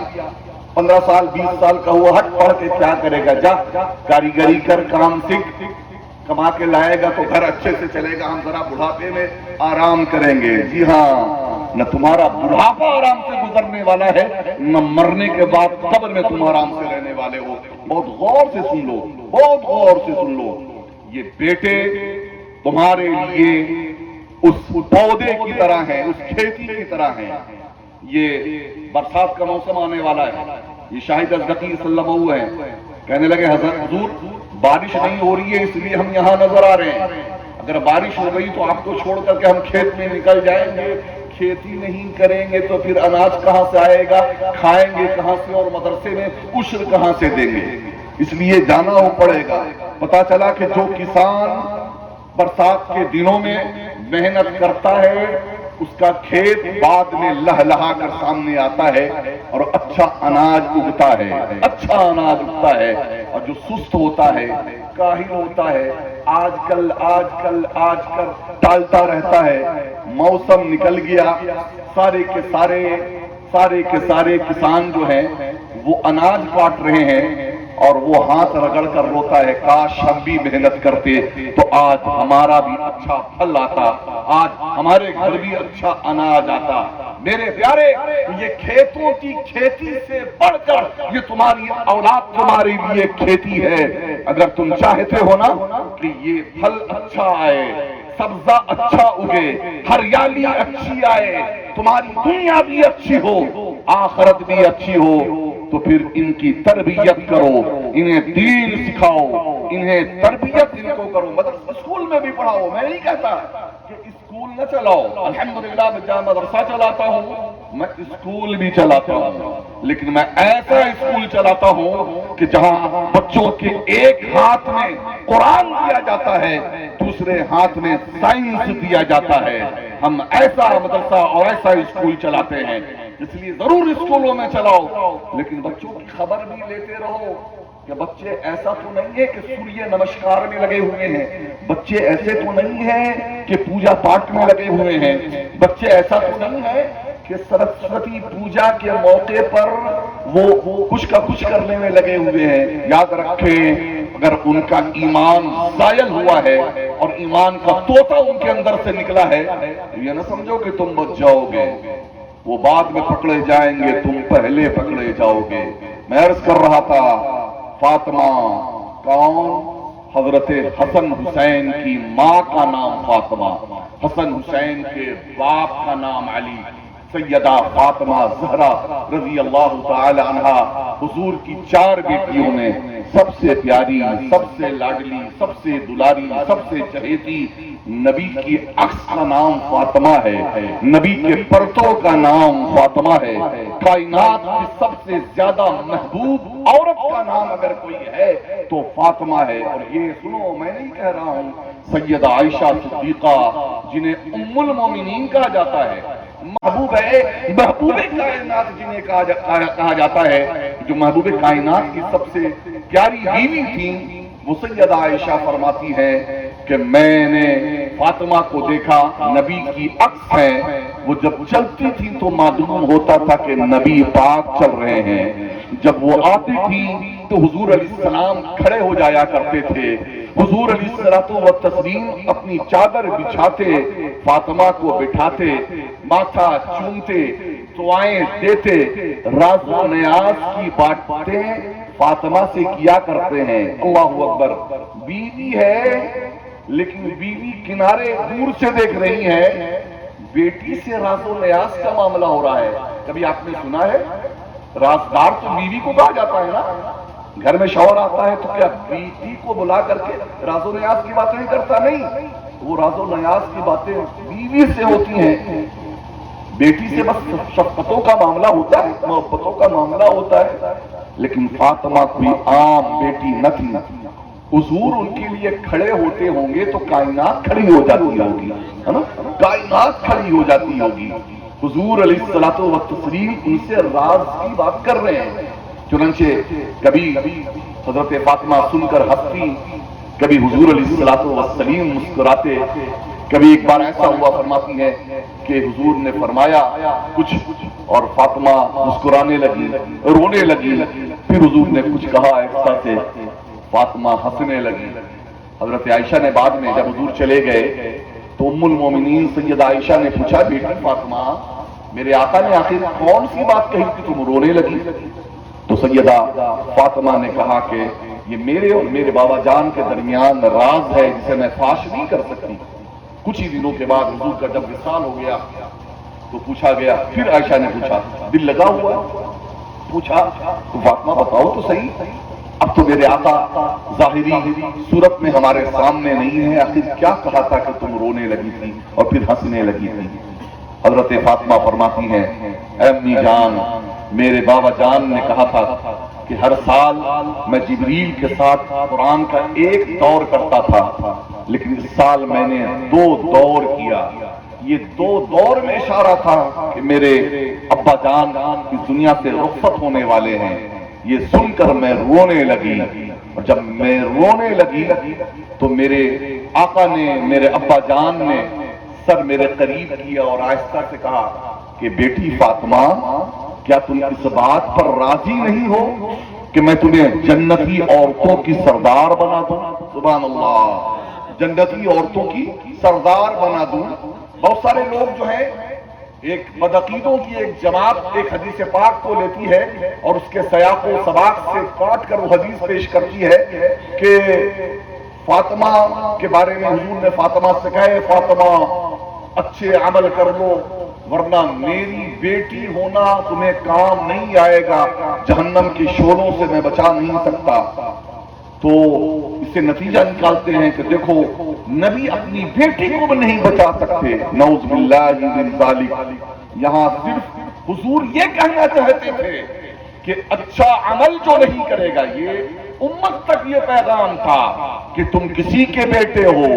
15 سال 20 سال کا ہوا، ہٹ پڑھ کے کیا کرے گا؟ جا کاریگری کر، کام سیکھ، کما کے لائے گا تو گھر اچھے سے چلے گا. ہم ذرا بڑھاپے میں آرام کریں گے. جی ہاں، نہ تمہارا بڑھاپا آرام سے گزرنے والا ہے، نہ مرنے کے بعد قبر میں تم آرام سے رہنے والے ہو. بہت غور سے سن لو، بہت غور سے سن لو. یہ بیٹے تمہارے لیے اس پودے کی طرح ہیں، اس کھیتی کی طرح ہیں. یہ برسات کا موسم آنے والا ہے. یہ شاہد ازدقی صلی اللہ علیہ وسلم ہے، کہنے لگے حضور بارش نہیں ہو رہی ہے اس لیے ہم یہاں نظر آ رہے ہیں. اگر بارش ہو گئی تو آپ کو چھوڑ کر کے ہم کھیت میں نکل جائیں گے. کھیتی نہیں کریں گے تو پھر اناج کہاں سے آئے گا؟ کھائیں گے کہاں سے؟ اور مدرسے میں عشر کہاں سے دیں گے؟ اس لیے جانا ہو پڑے گا. پتا چلا کہ جو کسان برسات کے دنوں میں محنت کرتا ہے اس کا کھیت بعد میں لہلہا کر سامنے آتا ہے اور اچھا اناج اگتا ہے، اچھا اناج اگتا ہے، اور جو سست ہوتا ہے، کاہل ہوتا ہے، آج کل ٹالتا رہتا ہے، موسم نکل گیا، سارے کے سارے کسان جو ہیں وہ اناج کاٹ رہے ہیں اور وہ ہاتھ رگڑ کر روتا ہے، کاش ہم بھی محنت کرتے تو آج ہمارا بھی اچھا پھل آتا، آج ہمارے گھر بھی اچھا اناج آتا۔ میرے پیارے، یہ کھیتوں کی کھیتی سے بڑھ کر یہ تمہاری اولاد تمہارے لیے کھیتی ہے۔ اگر تم چاہتے ہو نا کہ یہ پھل اچھا آئے، سبزہ اچھا اگے، ہریالی اچھی آئے، تمہاری دنیا بھی اچھی ہو، آخرت بھی اچھی ہو، تو پھر ان کی تربیت کرو، انہیں دین سکھاؤ، انہیں تربیت ان کو کرو، مطلب اسکول میں بھی پڑھاؤ۔ میں نہیں کہتا کہ اسکول نہ چلاؤ، الحمدللہ میں جامع مدرسہ چلاتا ہوں، میں اسکول بھی چلاتا ہوں، لیکن میں ایسا اسکول چلاتا ہوں کہ جہاں بچوں کے ایک ہاتھ میں قرآن دیا جاتا ہے، دوسرے ہاتھ میں سائنس دیا جاتا ہے۔ ہم ایسا مدرسہ اور ایسا اسکول چلاتے ہیں، اس لیے ضرور اسکولوں میں چلاؤ، لیکن بچوں کی خبر بھی لیتے رہو کہ بچے ایسا تو نہیں ہے کہ سوریہ نمسکار میں لگے ہوئے ہیں، بچے ایسے تو نہیں ہیں کہ پوجا پاٹ میں لگے ہوئے ہیں، بچے ایسا تو نہیں ہے کہ سرسوتی پوجا کے موقع پر وہ کچھ کا کچھ کرنے میں لگے ہوئے ہیں۔ یاد رکھیں، اگر ان کا ایمان زائل ہوا ہے اور ایمان کا طوطا ان کے اندر سے نکلا ہے تو یہ نہ سمجھو کہ تم بچ جاؤ گے، وہ بعد میں پکڑے جائیں گے، تم پہلے پکڑے جاؤ گے۔ میں عرض کر رہا تھا، فاطمہ کون؟ حضرت حسن حسین کی ماں کا نام فاطمہ، حسن حسین کے باپ کا نام علی، سیدہ فاطمہ زہرا رضی اللہ تعالی عنہا حضور کی 4 بیٹیوں میں سب سے پیاری، سب سے لاڈلی، سب سے دلاری، سب سے چہیتی، نبی کی عکس کا نام فاطمہ ہے، نبی کے پرتوں کا نام فاطمہ ہے، کائنات کی سب سے زیادہ محبوب عورت کا نام اگر کوئی ہے تو فاطمہ ہے۔ اور یہ سنو، میں نہیں کہہ رہا ہوں، سیدہ عائشہ صدیقہ جنہیں ام المومنین کہا جاتا ہے، محبوب ہے، محبوب کائنات جنہیں کہا جاتا ہے، جو محبوب کائنات کی سب سے پیاری بیوی تھیں، وہ سیدہ عائشہ فرماتی ہے کہ میں نے فاطمہ کو دیکھا، نبی کی عکس ہے، وہ جب چلتی تھی تو معلوم ہوتا تھا کہ نبی پاک چل رہے ہیں، جب وہ آتی تھی تو حضور علیہ السلام کھڑے ہو جایا کرتے تھے، حضور علیہ السلام اپنی چادر بچھاتے، فاطمہ کو بٹھاتے، ماتھا چومتے، دعائیں دیتے، راز و نیاز کی باتیں فاطمہ سے کیا کرتے ہیں۔ اللہ اکبر۔ بیوی ہے لیکن بیوی کنارے دور سے دیکھ رہی ہے، بیٹی سے راز و نیاز کا معاملہ ہو رہا ہے۔ کبھی آپ نے سنا ہے؟ رازدار تو بیوی کو کہا جاتا ہے نا، گھر میں شوہر آتا ہے تو کیا بیٹی کو بلا کر کے راز و نیاز کی باتیں کرتا؟ نہیں، وہ راز و نیاز کی باتیں بیوی سے ہوتی ہیں، بیٹی سے بس شفقتوں کا معاملہ ہوتا ہے، محبتوں کا معاملہ ہوتا ہے۔ لیکن فاطمہ کوئی عام بیٹی نہ تھی، حضور ان کے لیے کھڑے ہوتے ہوں گے تو کائنات کھڑی ہو جاتی ہوگی، ہے نا، کائنات کھڑی ہو جاتی ہوگی۔ حضور علیہ الصلوۃ والتسلیم ان سے راز کی بات کر رہے ہیں، چنانچہ کبھی حضرت فاطمہ سن کر ہنستی، کبھی حضور علیہ الصلوۃ والتسلیم مسکراتے۔ کبھی ایک بار ایسا ہوا، فرماتی ہے کہ حضور نے فرمایا کچھ اور فاطمہ مسکرانے لگی، رونے لگی، پھر حضور نے کچھ کہا ایسا سے، فاطمہ ہنسنے لگی۔ حضرت عائشہ نے بعد میں جب حضور چلے گئے تو ام المومنین سیدہ عائشہ نے پوچھا، بیٹی فاطمہ، میرے آقا نے آخر کون سی بات کہی کہ تم رونے لگی؟ تو سیدہ فاطمہ نے کہا کہ یہ میرے اور میرے بابا جان کے درمیان راز ہے جسے میں فاش نہیں کر سکتی۔ کچھ ہی دنوں کے بعد حضور کا جب وصال ہو گیا تو پوچھا گیا، پھر عائشہ نے پوچھا، دل لگا ہوا؟ پوچھا تو فاطمہ بتاؤ تو صحیح، اب تو میرے آقا ظاہری صورت میں ہمارے سامنے نہیں ہے، آخر کیا کہا تھا کہ تم رونے لگی تھی اور پھر ہنسنے لگی تھی؟ حضرت فاطمہ فرماتی ہیں، اے امی جان، میرے بابا جان نے کہا تھا کہ ہر سال میں جبریل کے ساتھ قرآن کا ایک دور کرتا تھا، لیکن اس سال میں نے 2 دور کیا۔ یہ 2 دور میں اشارہ تھا کہ میرے ابا جان اس دنیا سے رخصت ہونے والے ہیں۔ یہ سن کر میں رونے لگی، اور جب میں رونے لگی تو میرے آقا نے، میرے ابا جان نے سر میرے قریب کیا اور آہستہ سے کہا کہ بیٹی فاطمہ، کیا تم اس بات پر راضی نہیں ہو کہ میں تمہیں جنتی عورتوں کی سردار بنا دوں؟ سبحان اللہ، جنتی عورتوں کی سردار بنا دوں۔ بہت سارے لوگ جو ہیں، ایک بدعقیدوں کی ایک جماعت ایک حدیث پاک کو لیتی ہے اور اس کے سیاق و سباق سے کاٹ کر وہ حدیث پیش کرتی ہے کہ فاطمہ کے بارے میں حضور نے فاطمہ سے کہا، فاطمہ اچھے عمل کر لو ورنہ میری بیٹی ہونا تمہیں کام نہیں آئے گا، جہنم کی شعلوں سے میں بچا نہیں سکتا۔ تو اس سے نتیجہ نکالتے ہیں کہ دیکھو، نبی اپنی بیٹی کو بھی نہیں بچا سکتے، نعوذ باللہ من ذالک۔ یہاں صرف حضور یہ کہنا چاہتے تھے کہ اچھا عمل جو نہیں کرے گا، یہ امت تک یہ پیغام تھا کہ تم کسی کے بیٹے ہو،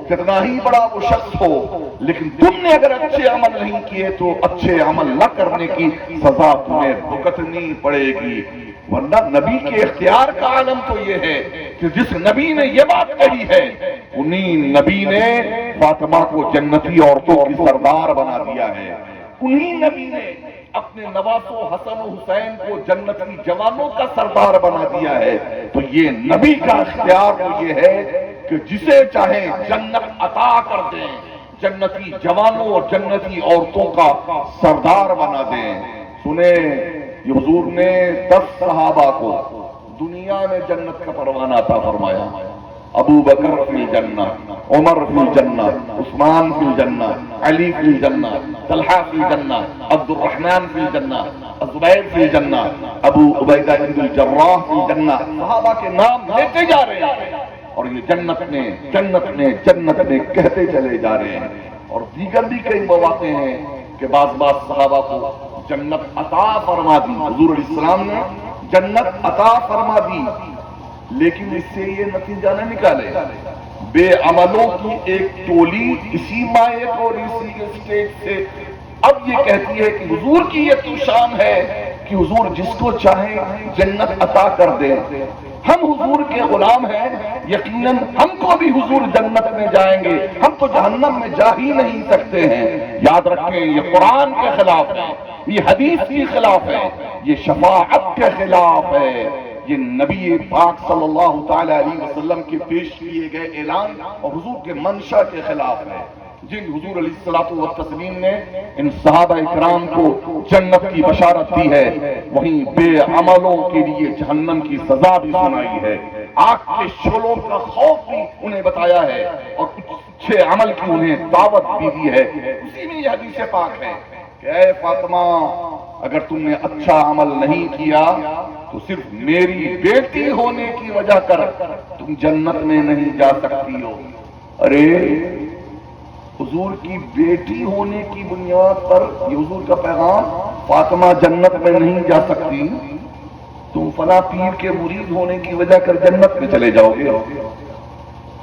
کتنا ہی بڑا وہ شخص ہو، لیکن تم نے اگر اچھے عمل نہیں کیے تو اچھے عمل نہ کرنے کی سزا تمہیں بھگتنی پڑے گی۔ ورنہ نبی کے اختیار کا عالم تو یہ ہے کہ جس نبی نے یہ بات کہی ہے، انہی نبی نے فاطمہ کو جنتی عورتوں کی سردار بنا دیا ہے۔ انہی نبی نے اپنے نواسوں حسن و حسین کو جنتی جوانوں کا سردار بنا دیا ہے۔ تو یہ نبی کا اختیار تو یہ ہے کہ جسے چاہے جنت عطا کر دیں، جنتی جوانوں اور جنتی عورتوں کا سردار بنا دیں۔ سنیں، یہ حضور نے 10 صحابہ کو دنیا میں جنت کا پروانہ عطا فرمایا۔ ابو بکر فی الجنہ، عمر فی الجنہ، عثمان فی الجنہ، علی فی الجنہ، طلحہ فی الجنہ، عبد الرحمن فی الجنہ، زبیر فی الجنہ، ابو عبیدہ بن الجراح فی الجنہ۔ صحابہ کے نام لیتے جا رہے ہیں اور یہ جنت میں جنت میں جنت میں کہتے چلے جا رہے ہیں۔ اور دیگر بھی کئی مواقع ہیں کہ بعض صحابہ کو جنت عطا فرما دی، حضور علیہ السلام نے جنت عطا فرما دی، لیکن اس سے یہ نتیجہ نہ نکالے بے عملوں کی ایک ٹولی اسی مائک اور اسی اسٹیج سے اب یہ کہتی ہے کہ حضور کی یہ تو شان ہے کہ حضور جس کو چاہے جنت عطا کر دے۔ ہم حضور کے غلام ہیں، یقیناً ہم کو بھی حضور جنت میں جائیں گے، ہم تو جہنم میں جا ہی نہیں سکتے ہیں۔ یاد رکھیں، یہ قرآن کے خلاف ہے، یہ حدیث کے خلاف ہے، یہ شفاعت کے خلاف ہے، یہ نبی پاک صلی اللہ تعالی علیہ وسلم کے پیش کیے گئے اعلان اور حضور کے منشا کے خلاف ہے۔ جن حضور علیہ الصلوۃ والتسلیم نے ان صحابہ اکرام کو جنت کی بشارت دی ہے، وہیں بے عملوں کے لیے جہنم کی سزا بھی سنائی ہے، آگ کے شعلوں کا خوف بھی انہیں بتایا ہے اور اچھے عمل کی انہیں دعوت بھی دی ہے۔ اسی میں یہ حدیث پاک ہے کہ اے فاطمہ، اگر تم نے اچھا عمل نہیں کیا تو صرف میری بیٹی ہونے کی وجہ کر تم جنت میں نہیں جا سکتی ہو۔ ارے حضور کی بیٹی ہونے کی بنیاد پر یہ حضور کا پیغام، فاطمہ جنت میں نہیں جا سکتی، تم فلاں پیر کے مرید ہونے کی وجہ کر جنت میں چلے جاؤ گے۔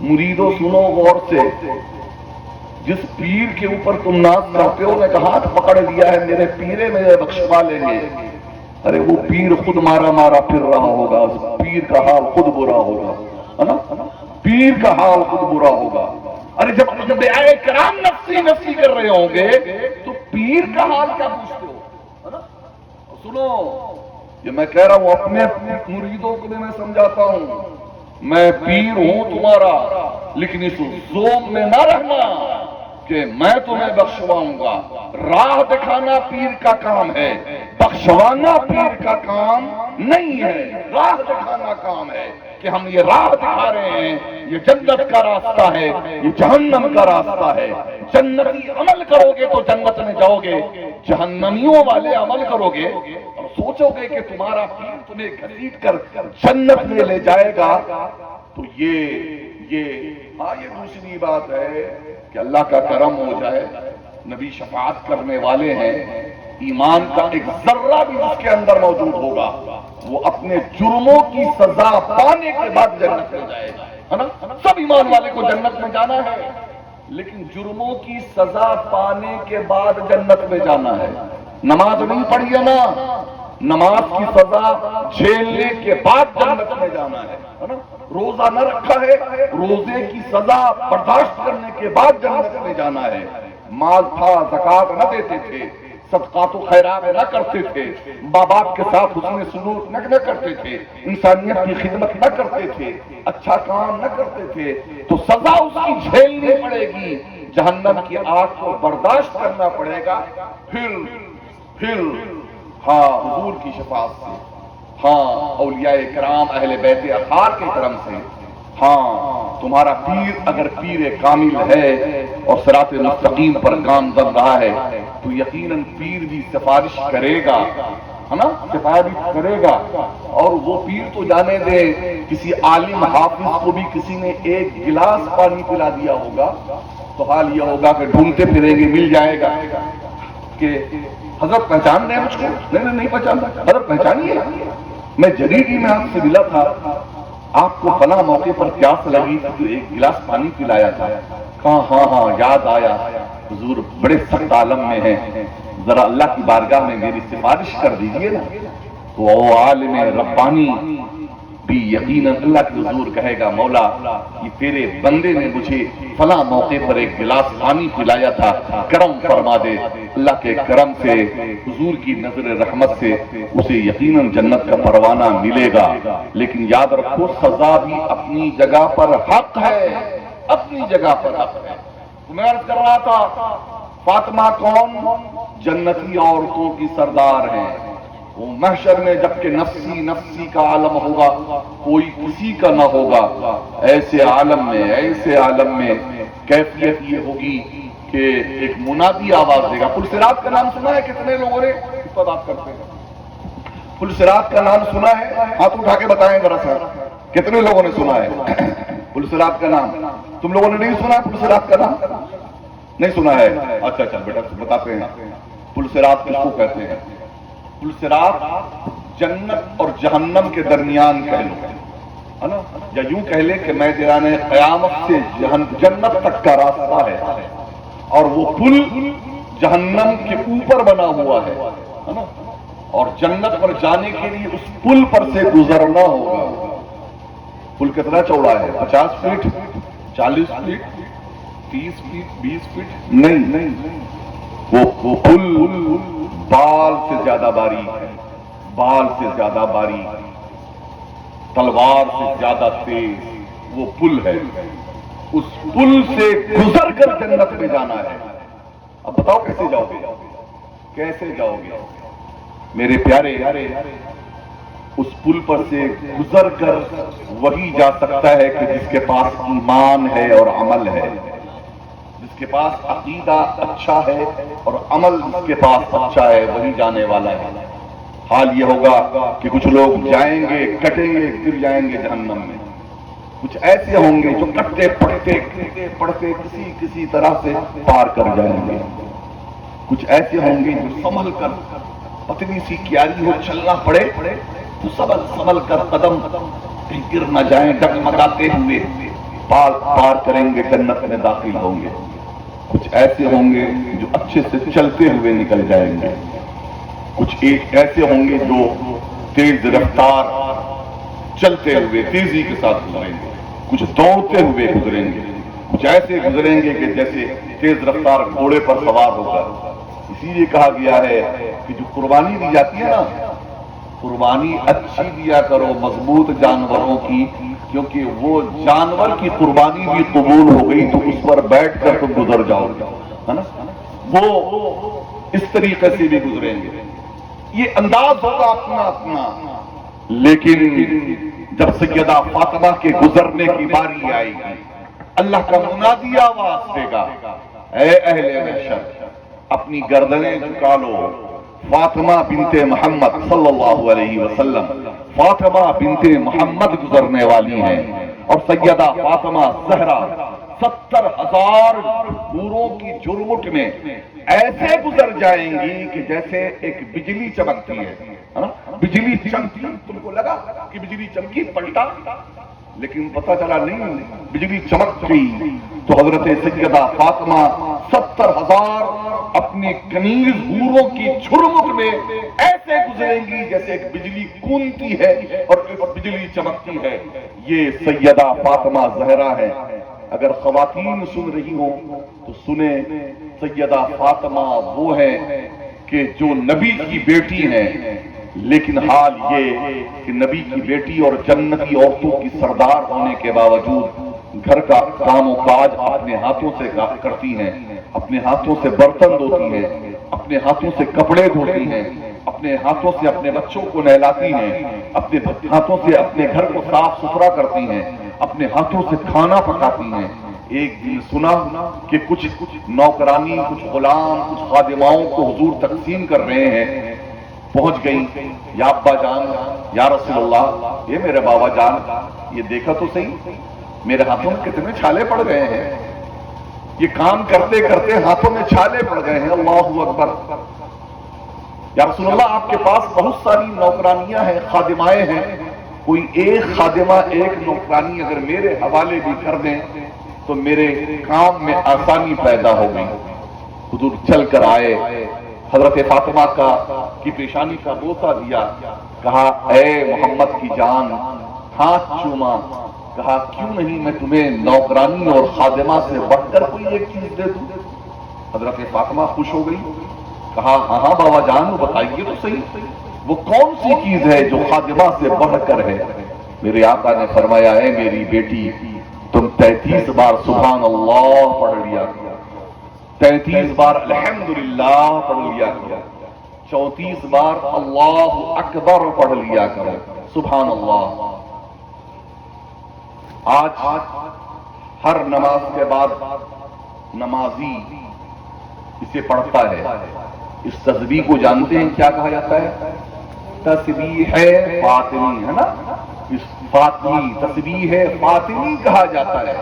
مریدوں سنو غور سے، جس پیر کے اوپر تم ناز کرتے ہو، نے کہا ہاتھ پکڑ لیا ہے میرے پیرے میرے بخشوا لیں گے، ارے وہ پیر خود مارا مارا پھر رہا ہوگا، اس پیر کا حال خود برا ہوگا، ہے نا؟ پیر کا حال خود برا ہوگا۔ ارے جب انبیاء کرام نفسی نفسی کر رہے ہوں گے تو پیر کا حال کیا پوچھتے ہو، ہے نا؟ سنو، یہ میں کہہ رہا ہوں اپنے مریدوں کو بھی میں سمجھاتا ہوں، میں پیر ہوں تمہارا، لیکن اس زوم میں نہ رہنا کہ میں تمہیں بخشواؤں گا۔ راہ دکھانا پیر کا کام ہے، بخشوانا پیر کا کام نہیں ہے، راہ دکھانا کام ہے کہ ہم یہ راہ دکھا رہے ہیں، یہ جنت کا راستہ ہے، یہ جہنم کا راستہ ہے۔ جنتی عمل کرو گے تو جنت میں جاؤ گے، جہنمیوں والے عمل کرو گے اور سوچو گے کہ تمہارا پیر تمہیں گھسیٹ کر جنت میں لے جائے گا، تو یہ دوسری بات ہے کہ اللہ کا کرم ہو جائے، نبی شفاعت کرنے والے ہیں، ایمان کا ایک ذرہ بھی اس کے اندر موجود ہوگا وہ اپنے جرموں کی سزا پانے کے بعد جنت میں جائے گا، ہے نا؟ سب ایمان والے کو جنت میں جانا ہے، لیکن جرموں کی سزا پانے کے بعد جنت میں جانا ہے۔ نماز نہیں پڑھی ہے نا، نماز کی سزا جھیلنے کے بعد جنت میں جانا ہے نا؟ روزہ نہ رکھا ہے، روزے کی سزا برداشت کرنے کے بعد جنت میں جانا ہے۔ مال تھا، زکات نہ دیتے تھے، صدقات و خیرات نہ کرتے تھے، ماں باپ کے ساتھ حسن سلوک نہ کرتے تھے، انسانیت کی خدمت نہ کرتے تھے، اچھا کام نہ کرتے تھے، تو سزا اس کی جھیلنی پڑے گی، جہنم کی آگ کو برداشت کرنا پڑے گا۔ پھر ہاں حضور کی شفاعت سے، ہاں اولیاء کرام اہل بیت اطہار کے کرم سے، ہاں تمہارا پیر اگر پیر کامل ہے اور صراط مستقیم پر کام کر رہا ہے تو یقیناً پیر بھی سفارش کرے گا، ہے نا؟ سفارش کرے گا۔ اور وہ پیر تو جانے دے کسی عالم حافظ کو بھی کسی نے ایک گلاس پانی پلا دیا ہوگا تو حال یہ ہوگا کہ ڈھونڈتے پھریں گے، مل جائے گا کہ حضرت پہچان رہے ہیں مجھ کو؟ نہیں پہچانتا۔ حضرت پہچانیے، میں جریڈی میں آپ سے ملا تھا، آپ کو فلاں موقع پر پیاس لگی تو ایک گلاس پانی پلایا تھا۔ کہا ہاں یاد آیا، حضور بڑے سخت عالم میں ہیں، ذرا اللہ کی بارگاہ میں میری سفارش کر دیجئے نا۔ تو وہ عالم ربانی بھی یقیناً اللہ کے حضور کہے گا مولا یہ تیرے بندے نے مجھے فلاں موقع پر ایک گلاس پانی پلایا تھا، کرم فرما دے۔ اللہ کے کرم سے، حضور کی نظر رحمت سے اسے یقیناً جنت کا پروانہ ملے گا۔ لیکن یاد رکھو سزا بھی اپنی جگہ پر حق ہے، اپنی جگہ پر حق ہے۔ میں عرض کر رہا تھا فاطمہ کون؟ جنتی عورتوں کی سردار ہیں۔ وہ محشر میں جبکہ نفسی نفسی کا عالم ہوگا، کوئی کسی کا نہ ہوگا، ایسے عالم میں کیفیت یہ ہوگی کہ ایک منادی آواز دے گا۔ پل صراط کا نام سنا ہے کتنے لوگوں نے؟ اس پر بات کرتے ہیں۔ پل صراط کا نام سنا ہے؟ ہاتھ اٹھا کے بتائیں ذرا سا، کتنے لوگوں نے سنا ہے پل صراط کا نام؟ تم لوگوں نے نہیں سنا پل صراط کا نام؟ نہیں سنا ہے؟ اچھا بیٹا بتاتے ہیں پل صراط کس کو کہتے ہیں۔ پل صراط جنت اور جہنم کے درمیان کہہ لو، ہے نا؟ یا یوں کہہ لے کہ میدان قیامت سے جنت تک کا راستہ ہے، اور وہ پل جہنم کے اوپر بنا ہوا ہے نا؟ اور جنت پر جانے کے لیے اس پل پر سے گزرنا ہوگا۔ پل کتنا چوڑا ہے؟ 50 فٹ، 40 فٹ، 30 فٹ، 20 فٹ؟ نہیں، وہ پل بال سے زیادہ باریک ہے، بال سے زیادہ باریک، تلوار سے زیادہ تیز وہ پل ہے۔ اس پل سے گزر کر جنت میں جانا ہے۔ اب بتاؤ کیسے جاؤ گے؟ کیسے جاؤ گے میرے پیارے؟ اس پل پر سے گزر کر وہی جا سکتا ہے کہ جس کے پاس ایمان ہے اور عمل ہے، جس کے پاس عقیدہ اچھا ہے اور عمل جس کے پاس اچھا ہے، وہی جانے والا ہے۔ حال یہ ہوگا کہ کچھ لوگ جائیں گے، کٹیں گے، گر جائیں گے جہنم میں۔ کچھ ایسے ہوں گے جو کٹتے پڑتے کسی طرح سے پار کر جائیں گے۔ کچھ ایسے ہوں گے جو سنبھل کر، پتلی سی کیاری ہو چلنا پڑے تو سنبھل کر قدم کہیں گر نہ جائیں، ڈگمگاتے ہوئے پار کریں گے، جنت میں داخل ہوں گے۔ کچھ ایسے ہوں گے جو اچھے سے چلتے ہوئے نکل جائیں گے۔ کچھ ایسے ہوں گے جو تیز رفتار چلتے ہوئے تیزی کے ساتھ گزریں گے، کچھ دوڑتے ہوئے گزریں گے، کچھ ایسے گزریں گے کہ جیسے تیز رفتار گھوڑے پر سوار ہو کر۔ اسی لیے کہا گیا ہے کہ جو قربانی دی جاتی ہے نا، قربانی اچھی دیا کرو، مضبوط جانوروں کی، کیونکہ وہ جانور کی قربانی بھی قبول ہو گئی تو اس پر بیٹھ کر تم گزر جاؤ گے، ہے نا؟ وہ اس طریقے سے بھی گزریں گے۔ یہ انداز ہوگا اپنا، لیکن جب سیدہ فاطمہ کے گزرنے کی باری آئے گی، اللہ کا منادی آواز دے گا، اے اہل محشر اپنی گردنیں جھکا لو، فاطمہ بنت محمد صلی اللہ علیہ وسلم، فاطمہ بنت محمد گزرنے والی ہیں، اور سیدہ فاطمہ زہرا 70,000 حوروں کی جرمٹ میں ایسے گزر جائیں گی کہ جیسے ایک بجلی چمکتی ہے نا، بجلی چمکی، تم کو لگا کہ بجلی چمکی، پلٹا، لیکن پتہ چلا نہیں بجلی چمک گئی تو حضرت سیدہ فاطمہ 70,000 اپنی کنیز حوروں کی جھرمٹ میں ایسے گزریں گی جیسے ایک بجلی کونتی ہے اور ایک بجلی چمکتی ہے۔ یہ سیدہ فاطمہ زہرا ہے۔ اگر خواتین سن رہی ہوں تو سنیں، سیدہ فاطمہ وہ ہے کہ جو نبی کی بیٹی ہیں، لیکن حال یہ کہ نبی کی بیٹی اور جنتی عورتوں کی سردار ہونے کے باوجود گھر کا کام و کاج اپنے ہاتھوں سے کرتی ہیں، اپنے ہاتھوں سے برتن دھوتی ہیں، اپنے ہاتھوں سے کپڑے دھوتی ہیں، اپنے ہاتھوں سے اپنے بچوں کو نہلاتی ہیں، اپنے ہاتھوں سے اپنے گھر کو صاف ستھرا کرتی ہیں، اپنے ہاتھوں سے کھانا پکاتی ہیں۔ ایک دن سنا کہ کچھ نوکرانی، کچھ غلام، کچھ خادماؤں کو حضور تقسیم کر رہے ہیں۔ پہنچ گئی، یا ابا جان، یا رسول اللہ، یہ میرے بابا جان، یہ دیکھا تو صحیح میرے ہاتھوں میں کتنے چھالے پڑ گئے ہیں، یہ کام کرتے کرتے ہاتھوں میں چھالے پڑ گئے ہیں، اللہ اکبر۔ یا رسول اللہ، آپ کے پاس بہت ساری نوکرانیاں ہیں، خادمائیں ہیں، کوئی ایک خادمہ، ایک نوکرانی اگر میرے حوالے بھی کر دیں تو میرے کام میں آسانی پیدا ہو گئی۔ حضور چل کر آئے، حضرت فاطمہ کی پیشانی کا بوسہ دیا، کہا اے محمد کی جان، ہاتھ چوما، کہا کیوں نہیں میں تمہیں نوکرانی اور خادمہ سے بڑھ کر کوئی ایک چیز دے دوں۔ حضرت فاطمہ خوش ہو گئی، کہا ہاں ہاں بابا جان، وہ بتائیے تو صحیح، وہ کون سی چیز ہے جو خادمہ سے بڑھ کر ہے؟ میرے آقا نے فرمایا، اے میری بیٹی، تم 33 بار سبحان اللہ پڑھ لیا کرو، 33 بار الحمدللہ پڑھ لیا کرو، 34 بار اللہ اکبر پڑھ لیا کرو، سبحان اللہ۔ آج ہر نماز کے بعد نمازی اسے پڑھتا ہے۔ اس تسبیح کو جانتے ہیں کیا کہا جاتا ہے؟ تسبیح فاطمی، ہے نا، اس فاطمی تسبیح فاطمی کہا جاتا ہے۔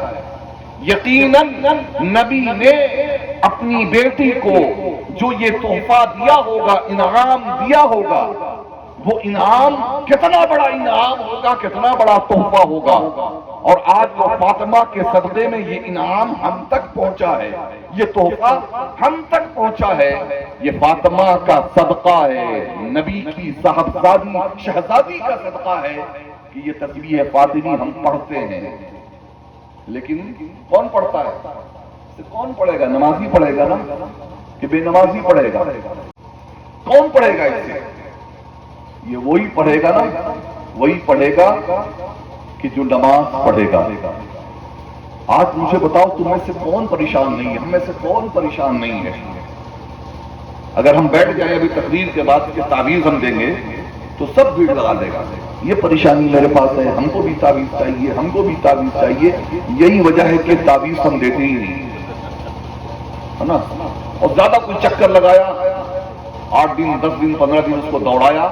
یقیناً نبی نے اپنی بیٹی کو جو یہ تحفہ دیا ہوگا، انعام دیا ہوگا، وہ انعام کتنا بڑا انعام ہوگا، کتنا بڑا تحفہ ہوگا، اور آج وہ فاطمہ کے صدقے میں یہ انعام ہم تک پہنچا ہے، یہ تحفہ ہم تک پہنچا ہے۔ یہ فاطمہ کا صدقہ ہے، نبی کی صاحبزادی شہزادی کا صدقہ ہے کہ یہ تسبیح فاطمی ہم پڑھتے ہیں۔ لیکن کون پڑھتا ہے؟ کون پڑھے گا؟ نمازی پڑھے گا نا، کہ بے نمازی پڑھے گا؟ کون پڑھے گا اسے؟ یہ وہی پڑھے گا نا، وہی پڑھے گا کہ جو نماز پڑھے گا۔ آج مجھے بتاؤ، تم میں سے کون پریشان نہیں ہے؟ ہم میں سے کون پریشان نہیں ہے؟ اگر ہم بیٹھ جائیں ابھی تقریر کے بعد کہ تعویذ ہم دیں گے تو سب بھیڑ لگا دے گا، یہ پریشانی میرے پاس ہے، ہم کو بھی تعویذ چاہیے، ہم کو بھی تعویذ چاہیے۔ یہی وجہ ہے کہ تعویذ ہم دیتے ہی نہیں، ہے نا۔ اور زیادہ کوئی چکر لگایا، 8 دن 10 دن 15 دن اس کو دوڑایا،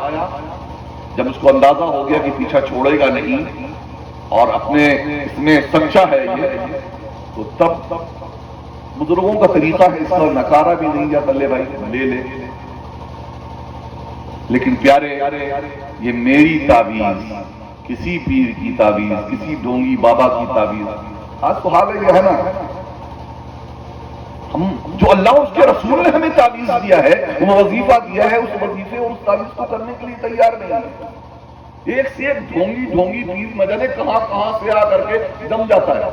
جب اس کو اندازہ ہو گیا کہ پیچھا چھوڑے گا نہیں اور اپنے اس میں سچا ہے یہ، تو تب بزرگوں کا طریقہ ہے، اس کا نکارا بھی نہیں جاتا، لے بھائی لے لے۔ لیکن پیارے، یہ میری تعویذ، کسی پیر کی تعویذ، کسی ڈونگی بابا کی تعویذ، آج تو حال یہ ہے نا، ہم جو اللہ اس کے رسول نے ہمیں تعویذ دیا ہے، وہ وظیفہ دیا ہے، اس وظیفے اور اس تعویذ کو کرنے کے لیے تیار نہیں ہے۔ ایک سے ایک ڈھونگی پیر نہ جانے کہاں سے آ کر کے دم جاتا ہے،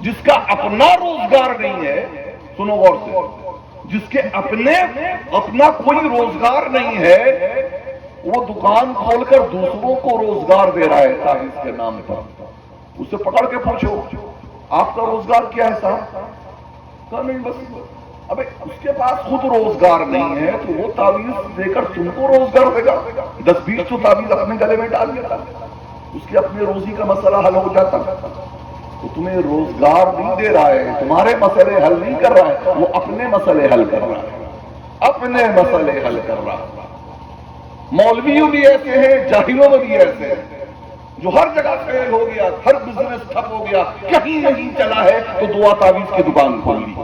جس کا اپنا روزگار نہیں ہے، سنو غور سے، جس کے اپنا کوئی روزگار نہیں ہے، وہ دکان کھول کر دوسروں کو روزگار دے رہا ہے تعویذ کے نام پر۔ اسے پکڑ کے پوچھو آپ کا روزگار کیا ہے صاحب؟ کہا نہیں بس، ابے اس کے پاس خود روزگار نہیں ہے تو وہ تعویذ دے کر تم کو روزگار دے گا؟ 10-20 تو تعویذ اپنے گلے میں ڈال دیتا، اس کے اپنے روزی کا مسئلہ حل ہو جاتا۔ تو تمہیں روزگار نہیں دے رہا ہے، تمہارے مسئلے حل نہیں کر رہا ہے، وہ اپنے مسئلے حل کر رہا ہے، اپنے مسئلے حل کر رہا ہے۔ مولویوں بھی ایسے ہیں، جاہلوں میں بھی ایسے ہیں۔ جو ہر جگہ فیل ہو گیا، ہر بزنس ٹھپ ہو گیا، کہیں نہیں چلا ہے، تو دعا تعویذ کی دکان کھول لی،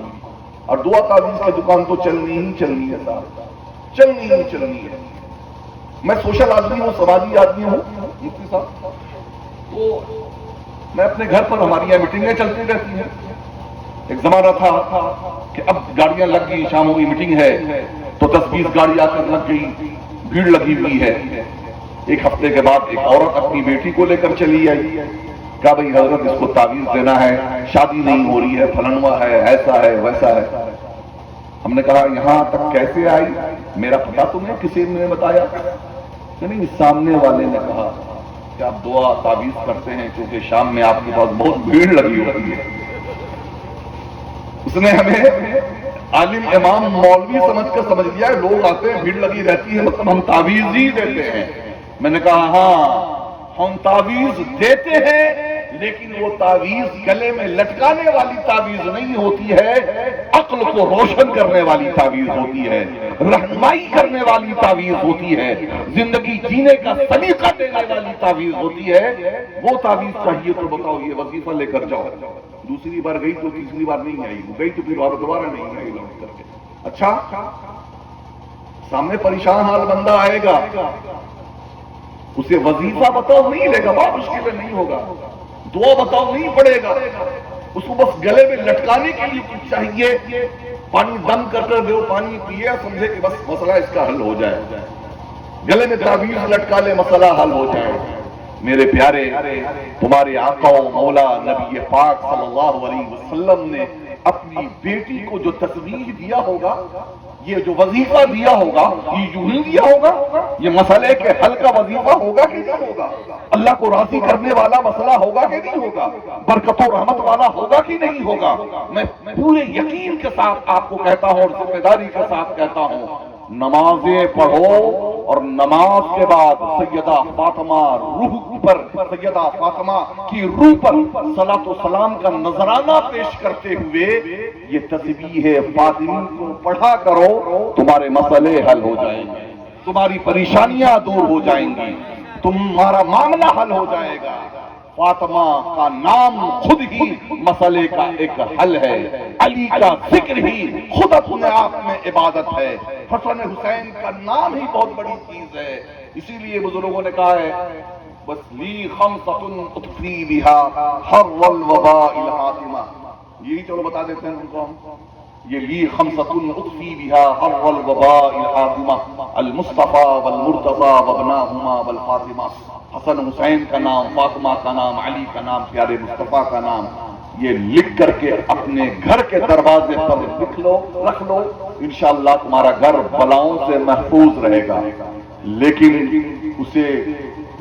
اور دعا تعویذ کی دکان تو چلنی ہی چلنی ہے صاحب، چلنی ہی چلنی ہے۔ میں سوشل آدمی ہوں، سماجی آدمی ہوں مفتی صاحب، تو میں اپنے گھر پر ہماری یہاں میٹنگیں چلتی رہتی ہیں۔ ایک زمانہ تھا کہ اب گاڑیاں لگ گئی، شام ہو گئی، میٹنگ ہے تو 10-20 گاڑی آ کر لگ گئی، بھیڑ لگی ہوئی ہے۔ ایک ہفتے کے بعد ایک عورت اپنی بیٹی کو لے کر چلی آئی، کہا بھئی حضرت اس کو تعویذ دینا ہے، شادی نہیں ہو رہی ہے، فلانوا ہے، ایسا ہے ویسا ہے۔ ہم نے کہا یہاں تک کیسے آئی، میرا پتہ تمہیں کسی نے بتایا؟ نہیں، سامنے والے نے کہا کہ آپ دعا تعویذ کرتے ہیں کیونکہ شام میں آپ کے پاس بہت بھیڑ لگی ہوتی ہے۔ اس نے ہمیں عالم امام مولوی سمجھ کر سمجھ لیا ہے، لوگ آتے ہیں بھیڑ لگی رہتی ہے مطلب ہم تعویذ ہی دیتے ہیں۔ میں نے کہا ہاں ہم تعویذ دیتے ہیں، لیکن وہ تعویذ گلے میں لٹکانے والی تعویذ نہیں ہوتی ہے، عقل کو روشن کرنے والی تعویذ ہوتی ہے، رہنمائی کرنے والی تعویذ ہوتی ہے، زندگی جینے کا سلیقہ دینے والی تعویذ ہوتی ہے۔ وہ تعویذ چاہیے تو بتاؤ، یہ وظیفہ لے کر جاؤ، دوسری بار گئی تو تیسری بار نہیں آئی، گئی تو پھر دوبارہ نہیں آئی لوٹ کر کے۔ اچھا سامنے پریشان حال بندہ آئے گا، اسے وظیفہ بتاؤ نہیں لے گا، بہت مشکل ہے، نہیں ہوگا، دعا بتاؤ نہیں پڑے گا، اس کو بس گلے میں لٹکانے کے لیے کچھ چاہیے، پانی دم کر کر دو، پانی پیے، سمجھے کہ بس مسئلہ اس کا حل ہو جائے، گلے میں تعویذ لٹکا لے، مسئلہ حل ہو جائے۔ میرے پیارے، تمہارے آقا و مولا نبی پاک صلی اللہ علیہ وسلم نے اپنی بیٹی کو جو تسبیح دیا ہوگا، یہ جو وظیفہ دیا ہوگا، یہ یوں ہی دیا ہوگا، یہ مسئلے کے حل کا وظیفہ ہوگا کہ نہیں ہوگا؟ اللہ کو راضی کرنے والا مسئلہ ہوگا کہ نہیں ہوگا؟ برکت و رحمت والا ہوگا کہ نہیں ہوگا؟ میں پورے یقین کے ساتھ آپ کو کہتا ہوں اور ذمہ داری کے ساتھ کہتا ہوں، نمازیں پڑھو اور نماز کے بعد سیدہ فاطمہ روح پر، سیدہ فاطمہ کی روح پر صلاۃ و سلام کا نذرانہ پیش کرتے ہوئے یہ تسبیح فاطمی کو پڑھا کرو، تمہارے مسئلے حل ہو جائیں گے، تمہاری پریشانیاں دور ہو جائیں گی، تمہارا معاملہ حل ہو جائے گا۔ فاطمہ کا نام خود ہی مسئلے کا ایک حل ہے، علی کا ذکر ہی خود اپنے آپ میں عبادت ہے، حسن حسین کا نام ہی بہت بڑی چیز ہے۔ اسی لیے بزرگوں نے کہا ہے بس لی خمسۃ اطفی بہا حر الوباء الحاطمہ، یہی چلو بتا دیتے ہیں ان کو ہم، یہ لی خمسۃ اطفی بہا حر الوباء الحاطمہ، المصطفیٰ والمرتضیٰ وابناہما والفاطمہ، حسن حسین کا نام، فاطمہ کا نام، علی کا نام، پیارے مصطفیٰ کا نام، یہ لکھ کر کے اپنے گھر کے دروازے پر رکھ لو، انشاءاللہ تمہارا گھر بلاؤں سے محفوظ رہے گا۔ لیکن اسے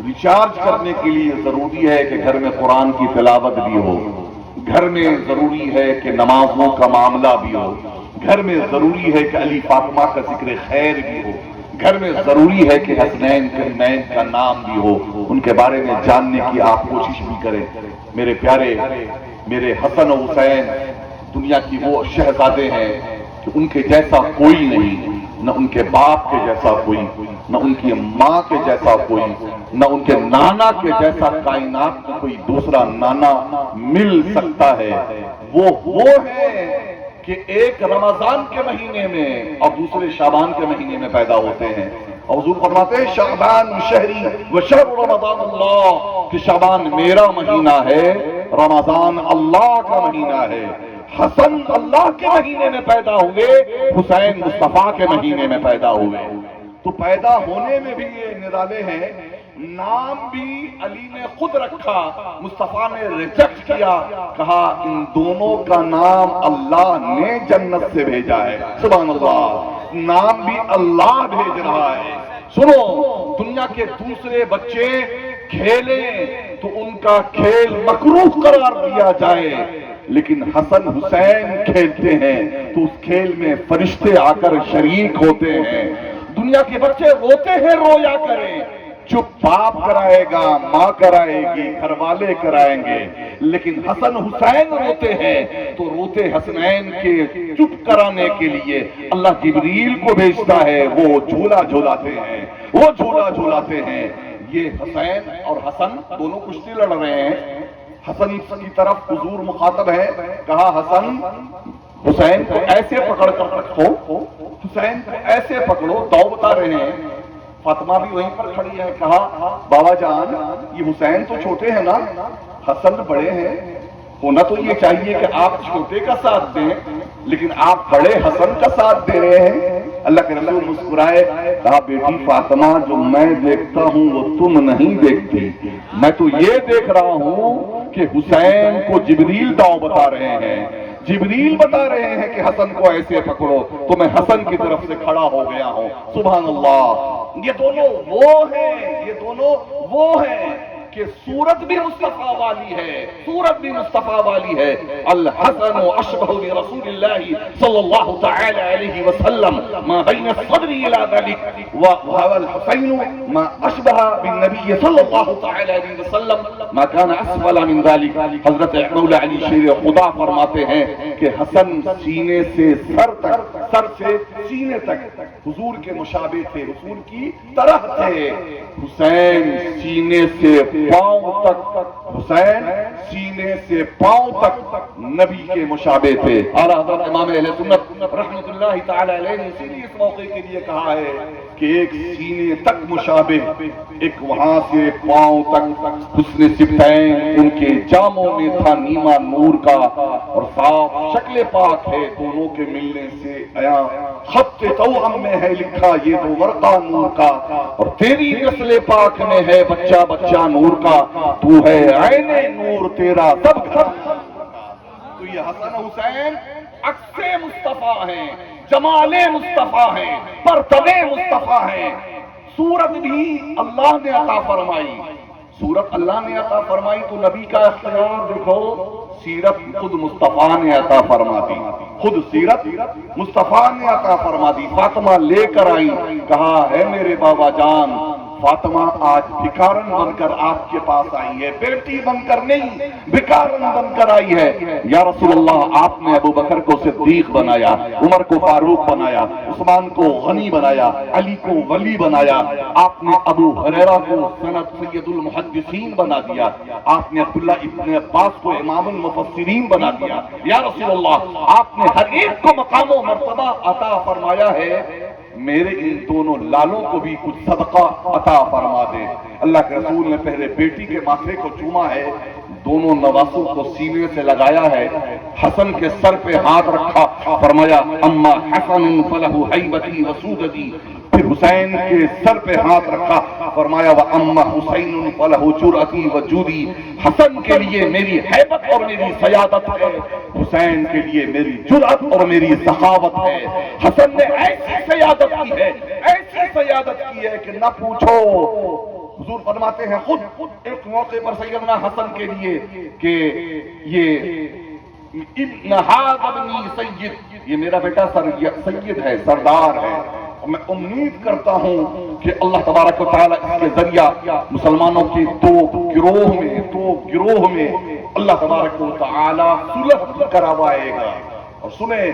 ریچارج کرنے کے لیے ضروری ہے کہ گھر میں قرآن کی تلاوت بھی ہو، گھر میں ضروری ہے کہ نمازوں کا معاملہ بھی ہو، گھر میں ضروری ہے کہ علی فاطمہ کا ذکر خیر بھی ہو، گھر میں ضروری ہے کہ حسنین کریمین کا نام بھی ہو، ان کے بارے میں جاننے کی آپ کوشش بھی کریں۔ میرے پیارے، میرے حسن و حسین دنیا کی وہ شہزادے ہیں کہ ان کے جیسا کوئی نہیں، نہ ان کے باپ کے جیسا کوئی، نہ ان کی ماں کے جیسا کوئی، نہ ان کے نانا کے جیسا کائنات میں کوئی دوسرا نانا مل سکتا ہے۔ وہ ہے کہ ایک رمضان کے مہینے میں اور دوسرے شعبان کے مہینے میں پیدا ہوتے ہیں، اور حضور فرماتے ہیں شعبان شہری و شہر رمضان اللہ، کہ شعبان میرا مہینہ ہے، رمضان اللہ کا مہینہ ہے۔ حسن اللہ کے مہینے میں پیدا ہوئے، حسین مصطفیٰ کے مہینے میں پیدا ہوئے، تو پیدا ہونے میں بھی یہ نرالے ہیں۔ نام بھی علی نے خود رکھا، مصطفیٰ نے ریجیکٹ کیا، کہا ان دونوں کا نام اللہ نے جنت سے بھیجا ہے۔ سبحان اللہ، نام بھی اللہ بھیج رہا ہے۔ سنو، دنیا کے دوسرے بچے کھیلیں تو ان کا کھیل مکروہ قرار دیا جائے، لیکن حسن حسین کھیلتے ہیں تو اس کھیل میں فرشتے آ کر شریک ہوتے ہیں۔ دنیا کے بچے روتے ہیں، رویا کریں، چپ باپ کرائے گا، ماں کرائے گی، گھر والے کرائیں گے، لیکن حسن حسین روتے ہیں تو روتے حسنین کے چپ کرانے کے لیے اللہ جبریل کو بھیجتا ہے، وہ جھولا جھولاتے ہیں، وہ جھولا جھولاتے ہیں۔ یہ حسین اور حسن دونوں کشتی لڑ رہے ہیں. حسن کی طرف حضور مخاطب ہے، کہا حسن حسین کو ایسے پکڑ کر رکھو، حسین کو ایسے پکڑو. دو بتا رہے ہیں. فاطمہ بھی وہیں پر کھڑی ہے. کہا بابا جان یہ حسین تو چھوٹے ہیں نا، حسن بڑے ہیں. ہونا تو یہ چاہیے کہ آپ چھوٹے کا ساتھ دیں، لیکن آپ بڑے حسن کا ساتھ دے رہے ہیں. اللہ کے رسول مسکرائے، کہا بیٹی فاطمہ جو میں دیکھتا ہوں وہ تم نہیں دیکھتی. میں تو یہ دیکھ رہا ہوں کہ حسین کو جبریل داؤ بتا رہے ہیں، جبریل بتا رہے ہیں کہ حسن کو ایسے پکڑو، تو میں حسن کی طرف سے کھڑا ہو گیا ہوں. سبحان اللہ. یہ دونوں وہ ہیں، یہ دونوں وہ ہیں کہ صورت بھی مصطفیٰ والی ہے، صورت بھی مصطفیٰ والی ہے. الحسن اشبہ برسول اللہ صلی اللہ تعالی علیہ وسلم ما بین الصدر الى ذلك، وهو الحسین ما اشبہ بالنبی صلی اللہ تعالی علیہ وسلم ما كان اسفل من ذلك. حضرت مولا علی شیر خدا فرماتے ہیں کہ حسن سینے سے سر تک، سر سے سینے تک حضور کے مشابہ تھے، حضور کی طرح تھے. حسین سینے سے پاؤں تک، حسین سینے سے پاؤں تک نبی کے مشابہ تھے. اعلیٰ حضرت امام اہل سنت رحمۃ اللہ تعالی علیہ نے اسی لیے اس موقع کے لیے کہا ہے کہ ایک سینے تک مشابہ، ایک وہاں سے پاؤں تک. حسن سبتین ان کے جاموں میں تھا نیما نور کا، اور صاف شکل پاک ہے دونوں کے ملنے سے آیا. خط توأم میں ہے لکھا یہ دو ورقہ نور کا، اور تیری نسل پاک میں ہے بچہ بچہ نور کا. تو ہے عین نور تیرا سب گھر. تو یہ حسن حسین عکس مصطفیٰ ہیں، جمال مصطفیٰ ہیں، پرتو مصطفیٰ ہیں. صورت بھی اللہ نے عطا فرمائی، صورت اللہ نے عطا فرمائی تو نبی کا اختیار دیکھو. سیرت خود مصطفیٰ نے عطا فرما دی، خود سیرت مصطفیٰ نے عطا فرما دی. فاطمہ لے کر آئی، کہا ہے میرے بابا جان فاطمہ آج بھکارن بن کر آپ کے پاس آئی ہے، بیٹی بن کر نہیں، بھکارن بن کر آئی ہے. یا رسول اللہ آپ نے ابو بکر کو صدیق بنایا، عمر کو فاروق بنایا، عثمان کو غنی بنایا، علی کو ولی بنایا. آپ نے ابو ہریرہ کو سند سید المحدثین بنا دیا، آپ نے عبداللہ ابن عباس کو امام المفسرین بنا دیا. یا رسول اللہ آپ نے ہر ایک کو مقام و مرتبہ عطا فرمایا ہے. میرے ان دونوں لالوں کو بھی کچھ صدقہ عطا فرما دے. اللہ کے رسول نے پہلے بیٹی کے ماتھے کو چوما ہے، دونوں نواسوں کو سینے سے لگایا ہے، حسن کے سر پہ ہاتھ رکھا، فرمایا اما حسن فلہ ہیبتی وسودتی. پھر حسین کے سر پہ ہاتھ رکھا، فرمایا واما حسین فلہ جرأتی وجودی. حسن کے لیے میری ہیبت اور میری سیادت ہے، حسین کے لیے میری جرأت اور میری سخاوت ہے. حسن نے ایسی سیادت کی ہے، ایسی سیادت کی ہے کہ نہ پوچھو. حضور فرماتے ہیں خود ایک موقع پر سیدنا حسن کے لیے کہ یہ ابن ھذا ابنی سید، یہ میرا بیٹا سید ہے، سردار ہے. میں امید کرتا ہوں کہ اللہ تبارک و تعالیٰ اس کے ذریعہ مسلمانوں کی دو گروہ میں اللہ تبارک و تعالیٰ صلح کروائے گا. اور سنیں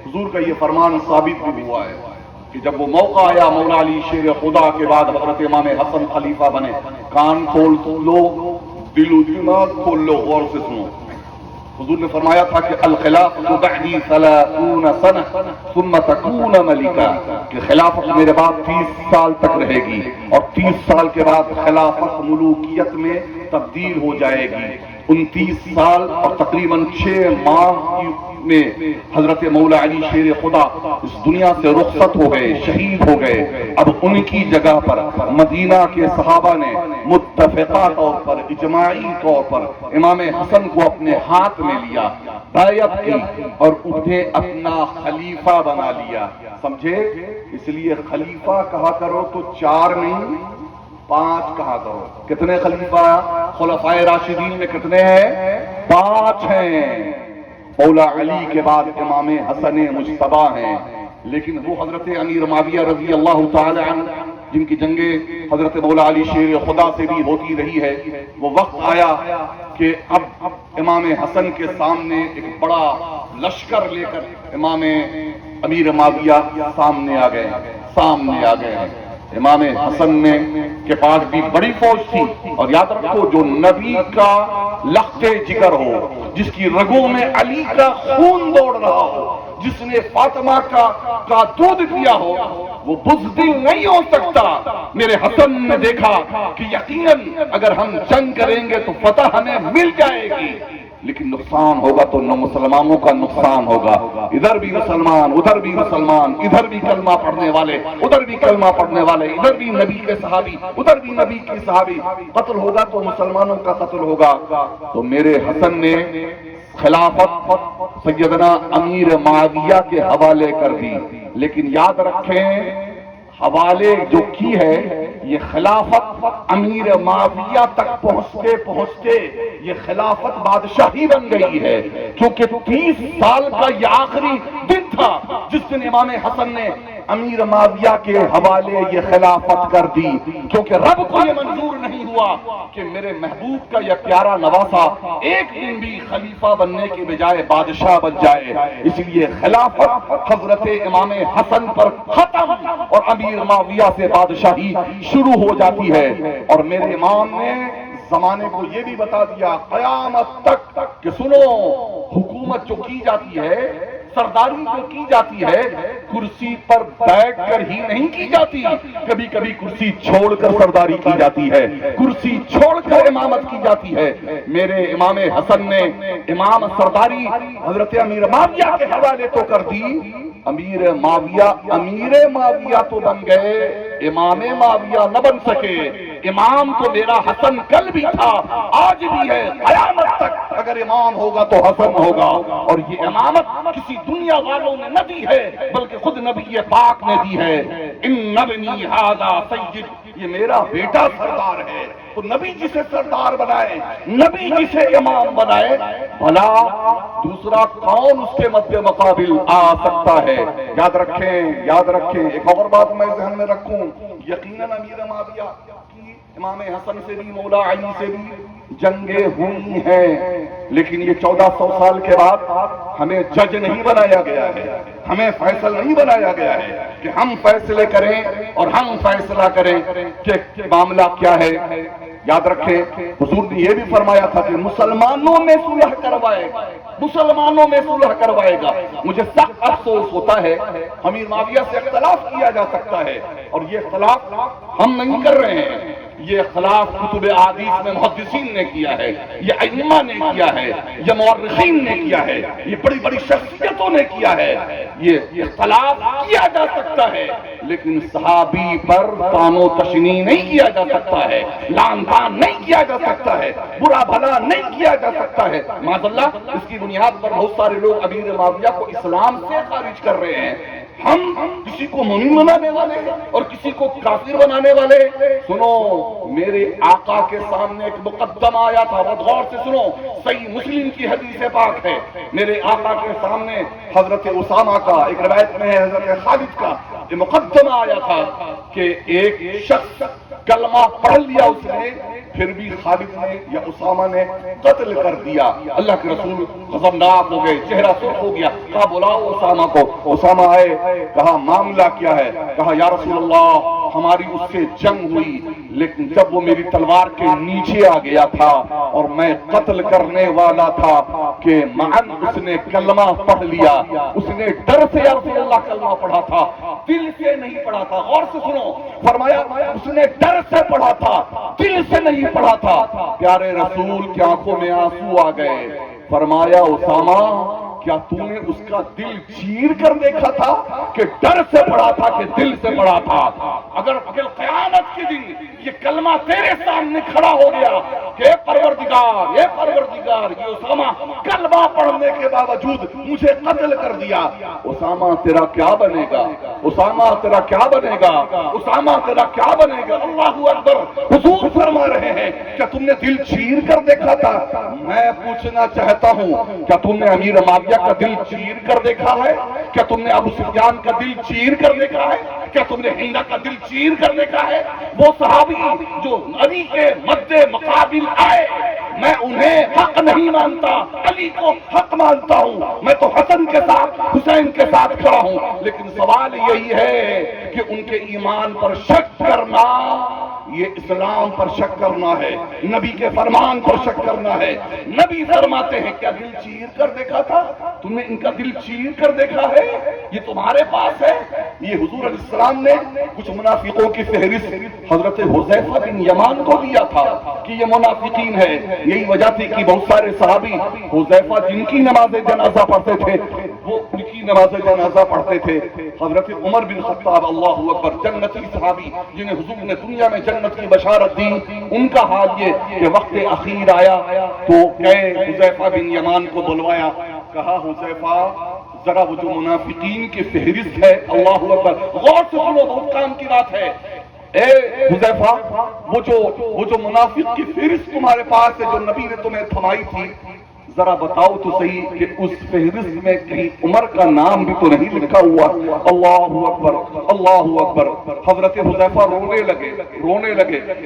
حضور کا یہ فرمان ثابت بھی ہوا ہے کہ جب وہ موقع آیا مولا علی شیر خدا کے بعد حضرت امام حسن خلیفہ بنے. کان کھول لو، دل و دماغ کھول لو، غور سے سنو. حضور نے فرمایا تھا کہ الخلافۃ بعدی 30 سنہ ثم تکون ملکا، کہ خلافت میرے بعد 30 سال تک رہے گی، اور 30 سال کے بعد خلافت ملوکیت میں تبدیل ہو جائے گی. 29 سال اور تقریباً 6 ماہ میں حضرت مولا علی شیر خدا اس دنیا سے رخصت ہو گئے، شہید ہو گئے. اب ان کی جگہ پر مدینہ کے صحابہ نے متفقہ طور پر، اجماعی طور پر امام حسن کو اپنے ہاتھ میں لیا، بیعت کی اور انہیں اپنا خلیفہ بنا لیا. سمجھے؟ اس لیے خلیفہ کہا کرو تو 4 نہیں 5 کہا کرو. کتنے خلیفہ؟ خلفائے راشدین میں کتنے ہیں؟ 5 ہیں. مولا علی کے بعد امام حسن مجتبی ہیں، لیکن وہ حضرت امیر معاویہ رضی اللہ تعالی عنہ جن کی جنگیں حضرت مولا علی شیر خدا سے بھی ہوتی رہی ہے، وہ وقت آیا کہ اب امام حسن کے سامنے ایک بڑا لشکر لے کر امام امیر معاویہ سامنے آ گئے ہیں. امام حسن نے کے پاس بھی بڑی فوج تھی، اور یاد رکھو جو نبی کا لخت جگر ہو، جس کی رگوں میں علی کا خون دوڑ رہا ہو، جس نے فاطمہ کا دودھ پیا ہو، وہ بزدل نہیں ہو سکتا۔ میرے حسن نے دیکھا کہ یقیناً اگر ہم جنگ کریں گے تو فتح ہمیں مل جائے گی، لیکن نقصان ہوگا تو نہ مسلمانوں کا نقصان ہوگا، ادھر بھی مسلمان ادھر بھی مسلمان، ادھر بھی کلمہ پڑھنے والے ادھر بھی کلمہ پڑھنے والے، ادھر بھی نبی کے صحابی ادھر بھی نبی کی صحابی، قتل ہوگا تو مسلمانوں کا قتل ہوگا۔ تو میرے حسن نے خلافت سیدنا امیر معاویہ کے حوالے کر دی، لیکن یاد رکھیں حوالے جو کی ہے یہ خلافت امیر معاویہ تک پہنچتے پہنچتے یہ خلافت بادشاہی بن گئی ہے، کیونکہ 30 سال کا یہ آخری دن تھا جس دن امام حسن نے امیر معاویہ کے حوالے یہ خلافت کر دی، کیونکہ رب کو یہ منظور نہیں ہوا کہ میرے محبوب کا یہ پیارا نواسا ایک دن بھی خلیفہ بننے کے بجائے بادشاہ بن جائے، اس لیے خلافت حضرت امام حسن پر ختم اور امیر معاویہ سے بادشاہی شروع ہو جاتی ہے۔ اور میرے امام نے زمانے کو یہ بھی بتا دیا قیامت تک کہ سنو، حکومت جو کی جاتی ہے، سرداری جو کی جاتی ہے، کرسی پر بیٹھ کر ہی نہیں کی جاتی، کبھی کبھی کرسی چھوڑ کر سرداری کی جاتی ہے، کرسی چھوڑ کر امامت کی جاتی ہے۔ میرے امام حسن نے امام سرداری حضرت امیر معاویہ کے حوالے تو کر دی، امیر معاویہ تو بن گئے، امام معاویہ نہ بن سکے۔ امام تو میرا حسن کل بھی تھا، آج بھی ہے، قیامت تک اگر امام ہوگا تو حسن ہوگا۔ اور یہ امامت کسی دنیا والوں نے نہ دی ہے بلکہ خود نبی پاک نے دی ہے۔ ان ابنی ھذا سید، یہ میرا بیٹا سردار ہے، تو نبی جسے سردار بنائے، نبی جسے امام بنائے، بھلا دوسرا کون اس کے مد مقابل آ سکتا ہے؟ یاد رکھیں ایک اور بات میں ذہن میں رکھوں، یقیناً امیر معاویہ کی امام حسن سے بھی مولا علی سے بھی جنگیں ہوئی ہیں، لیکن یہ 1400 سال کے بعد ہمیں جج نہیں بنایا گیا ہے، ہمیں فیصل نہیں بنایا گیا ہے کہ ہم فیصلے کریں اور ہم فیصلہ کریں کہ معاملہ کیا ہے۔ یاد رکھیں حضور نے یہ بھی فرمایا تھا کہ مسلمانوں میں صلح کروائے گا۔ مجھے سخت افسوس ہوتا ہے امیر معاویہ سے اختلاف کیا جا سکتا ہے، اور یہ اختلاف ہم نہیں کر رہے ہیں، یہ اختلاف کتب احادیث میں محدثین نے کیا ہے، یہ ائمہ نے کیا ہے، یہ مورخین نے کیا ہے، یہ بڑی بڑی شخصیتوں نے کیا ہے۔ یہ اختلاف کیا جا سکتا ہے، لیکن صحابی پر طعن و تشنیع نہیں کیا جا سکتا ہے، لعن طعن نہیں کیا جا سکتا ہے، برا بھلا نہیں کیا جا سکتا ہے۔ معاذ اللہ، اس کی بنیاد پر بہت سارے لوگ امیر معاویہ کو اسلام سے خارج کر رہے ہیں۔ ہم کسی کو مومن بنانے والے اور کسی کو کافر بنانے والے، سنو میرے آقا کے سامنے ایک مقدمہ آیا تھا، بہت غور سے سنو، صحیح مسلم کی حدیث پاک ہے، میرے آقا کے سامنے حضرت اسامہ کا، ایک روایت میں ہے حضرت خالد کا، یہ مقدمہ آیا تھا کہ ایک شخص کلمہ پڑھ لیا اس نے، پھر بھی خالد نے یا اسامہ نے قتل کر دیا۔ اللہ کے رسول غضبناک ہو گئے، چہرہ سرخ ہو گیا، کہا بلاؤ اسامہ کو۔ اسامہ آئے، کہا معاملہ کیا ہے؟ کہا یا رسول اللہ ہماری اس سے جنگ ہوئی، لیکن جب وہ میری تلوار کے نیچے آ گیا تھا اور میں قتل کرنے والا تھا کہ معن اس نے کلمہ پڑھ لیا، اس نے ڈر سے یا رسول اللہ کلمہ پڑھا تھا، دل سے نہیں پڑھا تھا۔ غور سے سنو، فرمایا اس نے ڈر سے پڑھا تھا، دل سے نہیں پڑھا تھا۔ پیارے رسول کی آنکھوں میں آنسو آ گئے، فرمایا اسامہ کیا تم نے اس کا دل چیر کر دیکھا تھا کہ ڈر سے پڑھا تھا کہ دل سے پڑھا تھا؟ اگر قیامت کے دن یہ کلمہ تیرے سامنے کھڑا ہو گیا کہ اے پروردگار یہ اسامہ کلمہ پڑھنے کے باوجود مجھے قتل کر دیا، اسامہ تیرا کیا بنے گا؟ اسامہ تیرا کیا بنے گا؟ اسامہ تیرا کیا بنے گا؟ اللہ اکبر۔ حضور فرما رہے ہیں کیا تم نے دل چیر کر دیکھا تھا؟ میں پوچھنا چاہتا ہوں کیا تم نے امیر معاویہ کا دل چیر کر دیکھا ہے؟ کیا تم نے ابو سفیان کا دل چیر کر دیکھا ہے؟ کیا تم نے ہند کا دل چیر کر دیکھا ہے؟ وہ صحابی جو نبی کے مد مقابل آئے، میں انہیں حق نہیں مانتا، علی کو حق مانتا ہوں، میں تو حسن کے ساتھ حسین کے ساتھ کھڑا ہوں، لیکن سوال یہی ہے کہ ان کے ایمان پر شک کرنا یہ اسلام پر شک کرنا ہے، نبی کے فرمان پر شک کرنا ہے۔ نبی فرماتے ہیں کیا دل چیر کر دیکھا تھا؟ تم نے ان کا دل چیر کر دیکھا ہے؟ یہ تمہارے پاس ہے؟ یہ حضور علیہ السلام نے کچھ منافقوں کی فہرست حضرت حذیفہ بن یمان کو دیا تھا کہ یہ منافقین ہے۔ یہی وجہ تھی کہ بہت سارے صحابی حذیفہ جن کی نماز جنازہ پڑھتے تھے وہ ان کی نماز جنازہ پڑھتے تھے۔ حضرت عمر بن خطاب، اللہ اکبر، جنتی صحابی جنہیں حضور نے دنیا میں جنت کی بشارت دی، ان کا حال یہ کہ وقت اخیر آیا تو کہے حذیفہ بن یمان کو بلوایا، کہا حذیفہ ذرا وہ جو منافقین کی فہرست ہے، اللہ اکبر، غور سے سنو، بہت کام کی بات ہے، اے حذیفہ وہ جو منافق کی فہرست تمہارے پاس ہے جو نبی نے تمہیں تھمائی تھی، ذرا بتاؤ تو صحیح کہ اس فہرست میں کہیں عمر کا نام بھی تو نہیں لکھا ہوا؟ اللہ اکبر، اللہ اکبر۔ حضرت حذیفہ رونے لگے،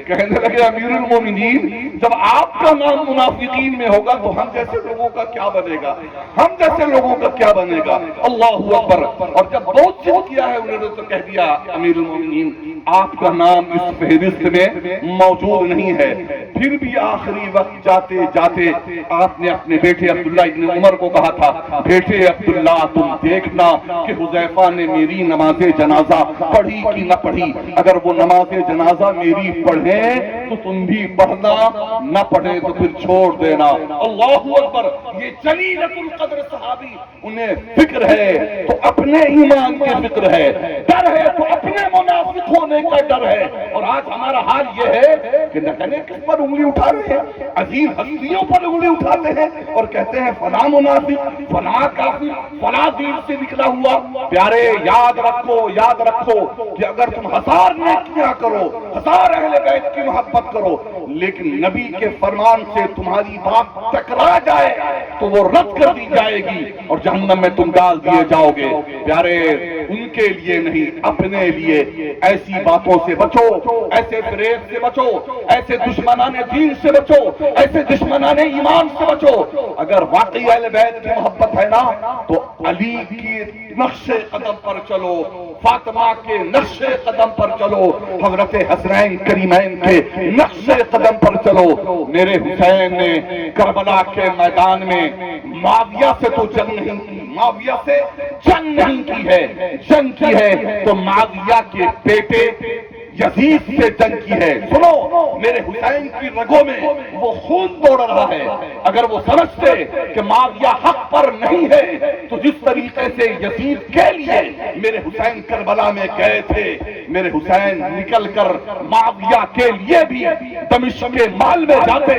کہنے لگے امیر المومنین جب آپ کا نام منافقین میں ہوگا تو ہم جیسے لوگوں کا کیا بنے گا؟ ہم جیسے لوگوں کا کیا بنے گا؟ اللہ اکبر۔ اور جب بہت چیز کیا ہے انہوں نے تو کہہ دیا امیر المومنین آپ کا نام اس فہرست میں موجود نہیں ہے۔ پھر بھی آخری وقت جاتے جاتے آپ نے اپنے بیٹے عبداللہ ابن عمر کو کہا تھا، بیٹے عبداللہ تم دیکھنا کہ حذیفہ نے میری نماز جنازہ پڑھی کہ نہ پڑھی، اگر وہ نماز جنازہ میری پڑھیں تو تم بھی پڑھنا، نہ پڑھیں تو پھر چھوڑ دینا۔ اللہ اکبر۔ یہ جلیلۃ القدر صحابی، انہیں فکر ہے تو اپنے ایمان کی فکر ہے، ڈر ہے تو اپنے منافق ہونے کا ڈر ہے۔ اور آج ہمارا حال یہ ہے کہ نہ جانے کس پر انگلی اٹھا رہے ہیں، عظیم ہستیوں پر انگلی اٹھاتے ہیں اور کہتے ہیں فلاں منافق، فلاں کافر، فلاں دین سے نکلا ہوا۔ پیارے یاد رکھو کہ اگر تم ہزار نیکیاں کرو، ہزار اہل بیت کی محبت کرو، لیکن نبی کے فرمان سے تمہاری بات ٹکرا جائے تو وہ رد کر دی جائے گی اور جہنم میں تم ڈال دیے جاؤ گے۔ پیارے ان کے لیے نہیں، اپنے لیے ایسی باتوں سے بچو، ایسے فریب سے بچو، ایسے دشمنان دین سے بچو، ایسے دشمنان ایمان سے بچو۔ اگر واقعی اہل بیت کی محبت ہے نا تو علی کی نقش قدم پر چلو، فاطمہ کے نقش قدم پر چلو، حضرت حسنین کریمین کے نقش قدم پر چلو۔ میرے حسین نے کربلا کے میدان میں معاویہ سے تو جنگ نہیں کی، معاویہ سے جنگ نہیں کی ہے، جنگ کی ہے تو معاویہ کے بیٹے یزید سے جنگ کی ہے۔ سنو، میرے حسین کی رگوں میں وہ خون دوڑ رہا ہے۔ اگر وہ سمجھتے کہ معاویہ حق پر نہیں ہے تو جس طریقے سے یزید کے لیے میرے حسین کربلا میں گئے تھے، میرے حسین نکل کر معاویہ کے لیے بھی دمشق کے مال میں جاتے،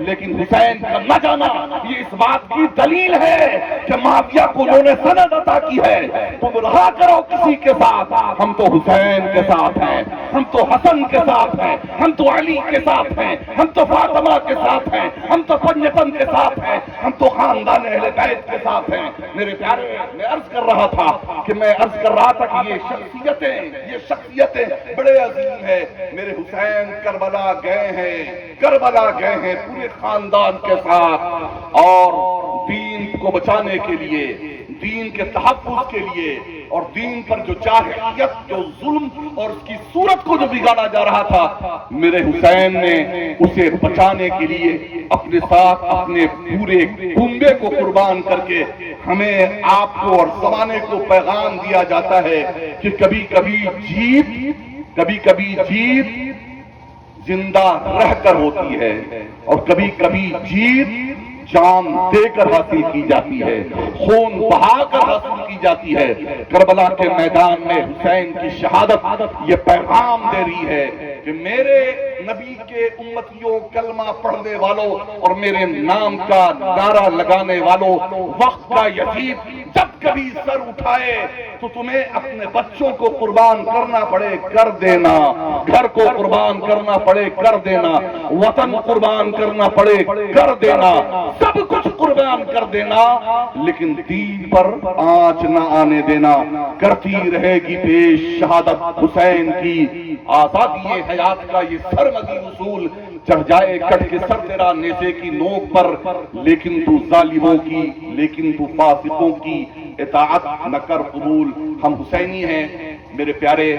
لیکن حسین کا نہ جانا یہ اس بات کی دلیل ہے کہ معاویہ کو انہوں نے سند عطا کی ہے۔ تم رہا کرو کسی کے ساتھ، ہم تو حسین کے ساتھ ہیں، ہم تو حسن کے ساتھ ہیں، ہم تو علی کے ساتھ ہیں، ہم تو فاطمہ کے ساتھ ہیں، ہم تو پنجتن کے ساتھ ہیں، ہم تو خاندان اہل بیت کے ساتھ ہیں۔ میرے پیارے، میں عرض کر رہا تھا کہ یہ شخصیتیں بڑے عظیم ہیں۔ میرے حسین کربلا گئے ہیں پورے خاندان کے ساتھ، اور دین کو بچانے کے لیے، دین کے تحفظ کے لیے، اور دین پر جو جاہلیت، جو ظلم اور اس کی صورت کو جو بگاڑا جا رہا تھا، میرے حسین نے اسے بچانے کے لیے اپنے ساتھ اپنے پورے کنبے کو قربان کر کے ہمیں، آپ کو اور زمانے کو پیغام دیا جاتا ہے کہ کبھی کبھی جیت زندہ رہ کر ہوتی ہے اور کبھی کبھی جیت جان دے کر حاصل کی جاتی ہے، خون بہا کر حاصل کی جاتی ہے۔ کربلا کے میدان میں حسین کی شہادت یہ پیغام دے رہی ہے کہ میرے نبی کے امتیوں، کلمہ پڑھنے والوں اور میرے نام کا نعرہ لگانے والوں، وقت کا یزید جب کبھی سر اٹھائے تو تمہیں اپنے بچوں کو قربان کرنا پڑے کر دینا، گھر کو قربان کرنا پڑے کر دینا، وطن قربان کرنا پڑے کر دینا، سب کچھ قربان کر دینا، لیکن دین پر آنچ نہ آنے دینا۔ کرتی رہے گی پیش شہادت حسین کی، آزادی حیات کا یہ سرمدی اصول چڑھ جائے کٹ کے سر تیرا نیزے کی نوک پر، لیکن تو ظالموں کی، لیکن تو فاسقوں کی اطاعت نہ کر قبول۔ ہم حسینی ہیں میرے پیارے،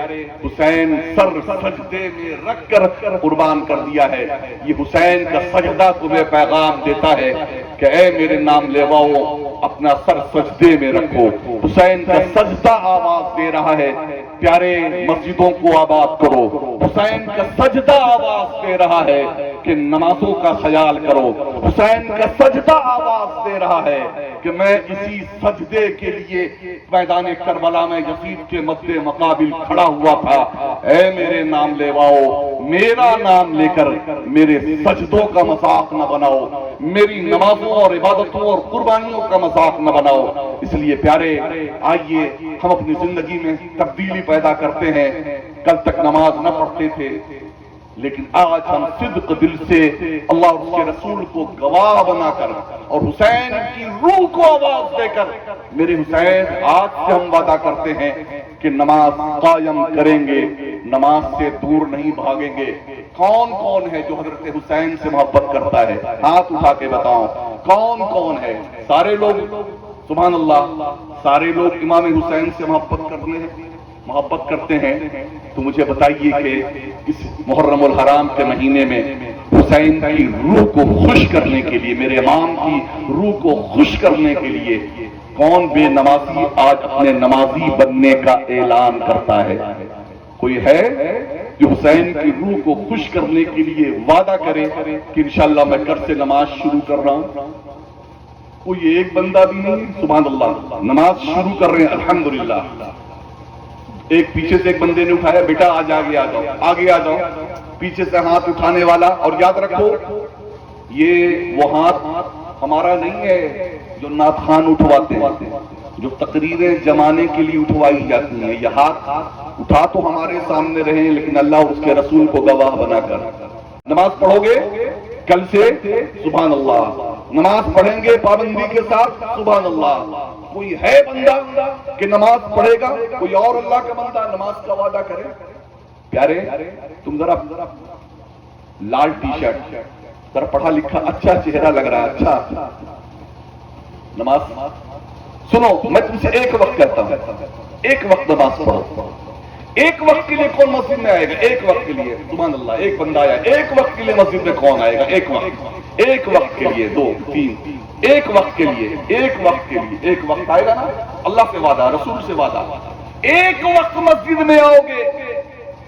حسین سر سجدے میں رکھ کر قربان کر دیا ہے۔ یہ حسین کا سجدہ تمہیں پیغام دیتا ہے کہ اے میرے نام لیواؤ، اپنا سر سجدے میں رکھو۔ حسین کا سجدہ آواز دے رہا ہے، پیارے مسجدوں کو آباد کرو۔ حسین کا سجدہ آواز دے رہا ہے کہ نمازوں کا خیال کرو۔ حسین کا سجدہ آواز دے رہا ہے کہ میں اسی سجدے کے لیے میدان کربلا میں یزید کے مد مقابل کھڑا ہوا تھا۔ اے میرے نام لیواؤ، میرا نام لے کر میرے سجدوں کا مذاق نہ بناؤ، میری نمازوں اور عبادتوں اور قربانیوں کا مذاق نہ بناؤ۔ اس لیے پیارے، آئیے ہم اپنی زندگی میں تبدیلی پیدا کرتے ہیں۔ کل تک نماز نہ پڑھتے تھے، لیکن آج ہم صدق دل سے اللہ اور اس کے رسول کو گواہ بنا کر اور حسین کی روح کو آواز دے کر، میرے حسین، آج سے ہم وعدہ کرتے ہیں کہ نماز قائم کریں گے، نماز سے دور نہیں بھاگیں گے۔ کون کون ہے جو حضرت حسین سے محبت کرتا ہے؟ ہاتھ اٹھا کے بتاؤ، کون کون ہے؟ سارے لوگ؟ سبحان اللہ، سارے لوگ امام حسین سے محبت کرتے ہیں۔ تو مجھے بتائیے کہ اس محرم الحرام کے مہینے میں حسین کی روح کو خوش کرنے کے لیے، میرے امام کی روح کو خوش کرنے کے لیے کون بے نمازی آج اپنے نمازی بننے کا اعلان کرتا ہے؟ کوئی ہے جو حسین کی روح کو خوش کرنے کے لیے وعدہ کرے کہ انشاءاللہ میں کل سے نماز شروع کر رہا ہوں؟ کوئی ایک بندہ بھی نہیں؟ سبحان اللہ، نماز شروع کر رہے ہیں الحمدللہ۔ ایک پیچھے سے ایک بندے نے اٹھایا، بیٹا آج آگے آ جاؤ، آگے آ جاؤ۔ پیچھے سے ہاتھ اٹھانے والا، اور یاد رکھو یہ وہ ہاتھ ہمارا نہیں ہے جو نعت خوان اٹھواتے ہیں، جو تقریریں جمانے کے لیے اٹھوائی جاتی ہیں۔ یہ ہاتھ اٹھا تو ہمارے سامنے رہے، لیکن اللہ اور اس کے رسول کو گواہ بنا کر نماز پڑھو گے کل سے؟ سبحان اللہ، نماز پڑھیں گے پابندی کے ساتھ؟ سبحان اللہ۔ کوئی ہے بندہ کہ نماز پڑھے گا؟ کوئی اور اللہ کا بندہ نماز کا وعدہ کرے؟ پیارے، تم ذرا لال ٹی شرٹ، ذرا پڑھا لکھا، اچھا چہرہ لگ رہا ہے، اچھا نماز سنو، میں تم سے ایک وقت کہتا ہوں، ایک وقت نماز پڑھو۔ ایک وقت کے لیے کون مسجد میں آئے گا؟ ایک وقت کے لیے، سبحان اللہ، ایک بندہ آیا، ایک وقت کے لیے مسجد میں کون آئے گا؟ ایک وقت، ایک وقت کے لیے، دو تین، ایک وقت کے لیے، ایک وقت کے لیے، ایک وقت آئے گا نا؟ اللہ سے وعدہ، رسول سے وعدہ، ایک وقت مسجد میں آؤ گے۔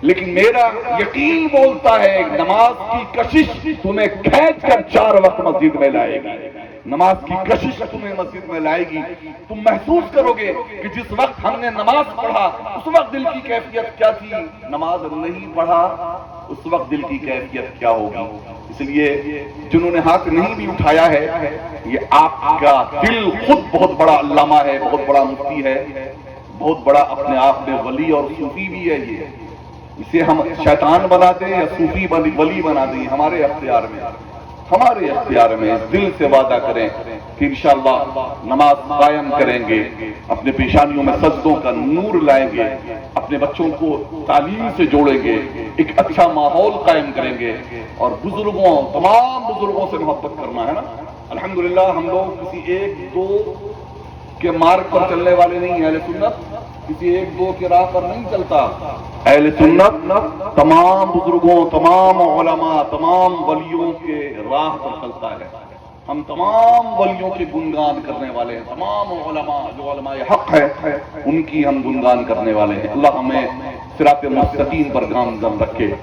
لیکن میرا یقین بولتا ہے نماز کی کشش تمہیں کھینچ کر 4 وقت مسجد میں لائے گی۔ نماز کی کشش تمہیں مسجد میں لائے گی۔ تم محسوس کرو گے کہ جس وقت ہم نے نماز پڑھا اس وقت دل کی کیفیت کیا تھی، نماز نہیں پڑھا اس وقت دل کی کیفیت کیا ہوگی۔ اس لیے جنہوں نے ہاتھ نہیں بھی اٹھایا ہے، یہ آپ کا دل خود بہت بڑا علامہ ہے، بہت بڑا مفتی ہے، بہت بڑا اپنے آپ میں ولی اور صوفی بھی ہے۔ یہ اسے ہم شیطان بنا دیں یا صوفی ولی بنا دیں، ہمارے اختیار میں، ہمارے اختیار میں۔ اس دل سے وعدہ کریں کہ انشاءاللہ نماز قائم کریں گے، اپنے پیشانیوں میں سجدوں کا نور لائیں گے، اپنے بچوں کو تعلیم سے جوڑیں گے، ایک اچھا ماحول قائم کریں گے، اور بزرگوں، تمام بزرگوں سے محبت کرنا ہے نا۔ الحمدللہ ہم لوگ کسی ایک دو کے مارگ پر چلنے والے نہیں ہیں۔ اہل سنت کسی ایک دو کے راہ پر نہیں چلتا۔ اہل سنت تمام بزرگوں، تمام علماء، تمام ولیوں کے راہ پر چلتا ہے۔ ہم تمام ولیوں کے گنگان کرنے والے ہیں، تمام علماء جو علماء حق ہے ان کی ہم گنگان کرنے والے ہیں۔ اللہ ہمیں صراط مستقیم پر گامزن رکھے۔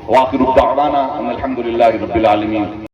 وآخر دعوانا ان الحمدللہ رب العالمین۔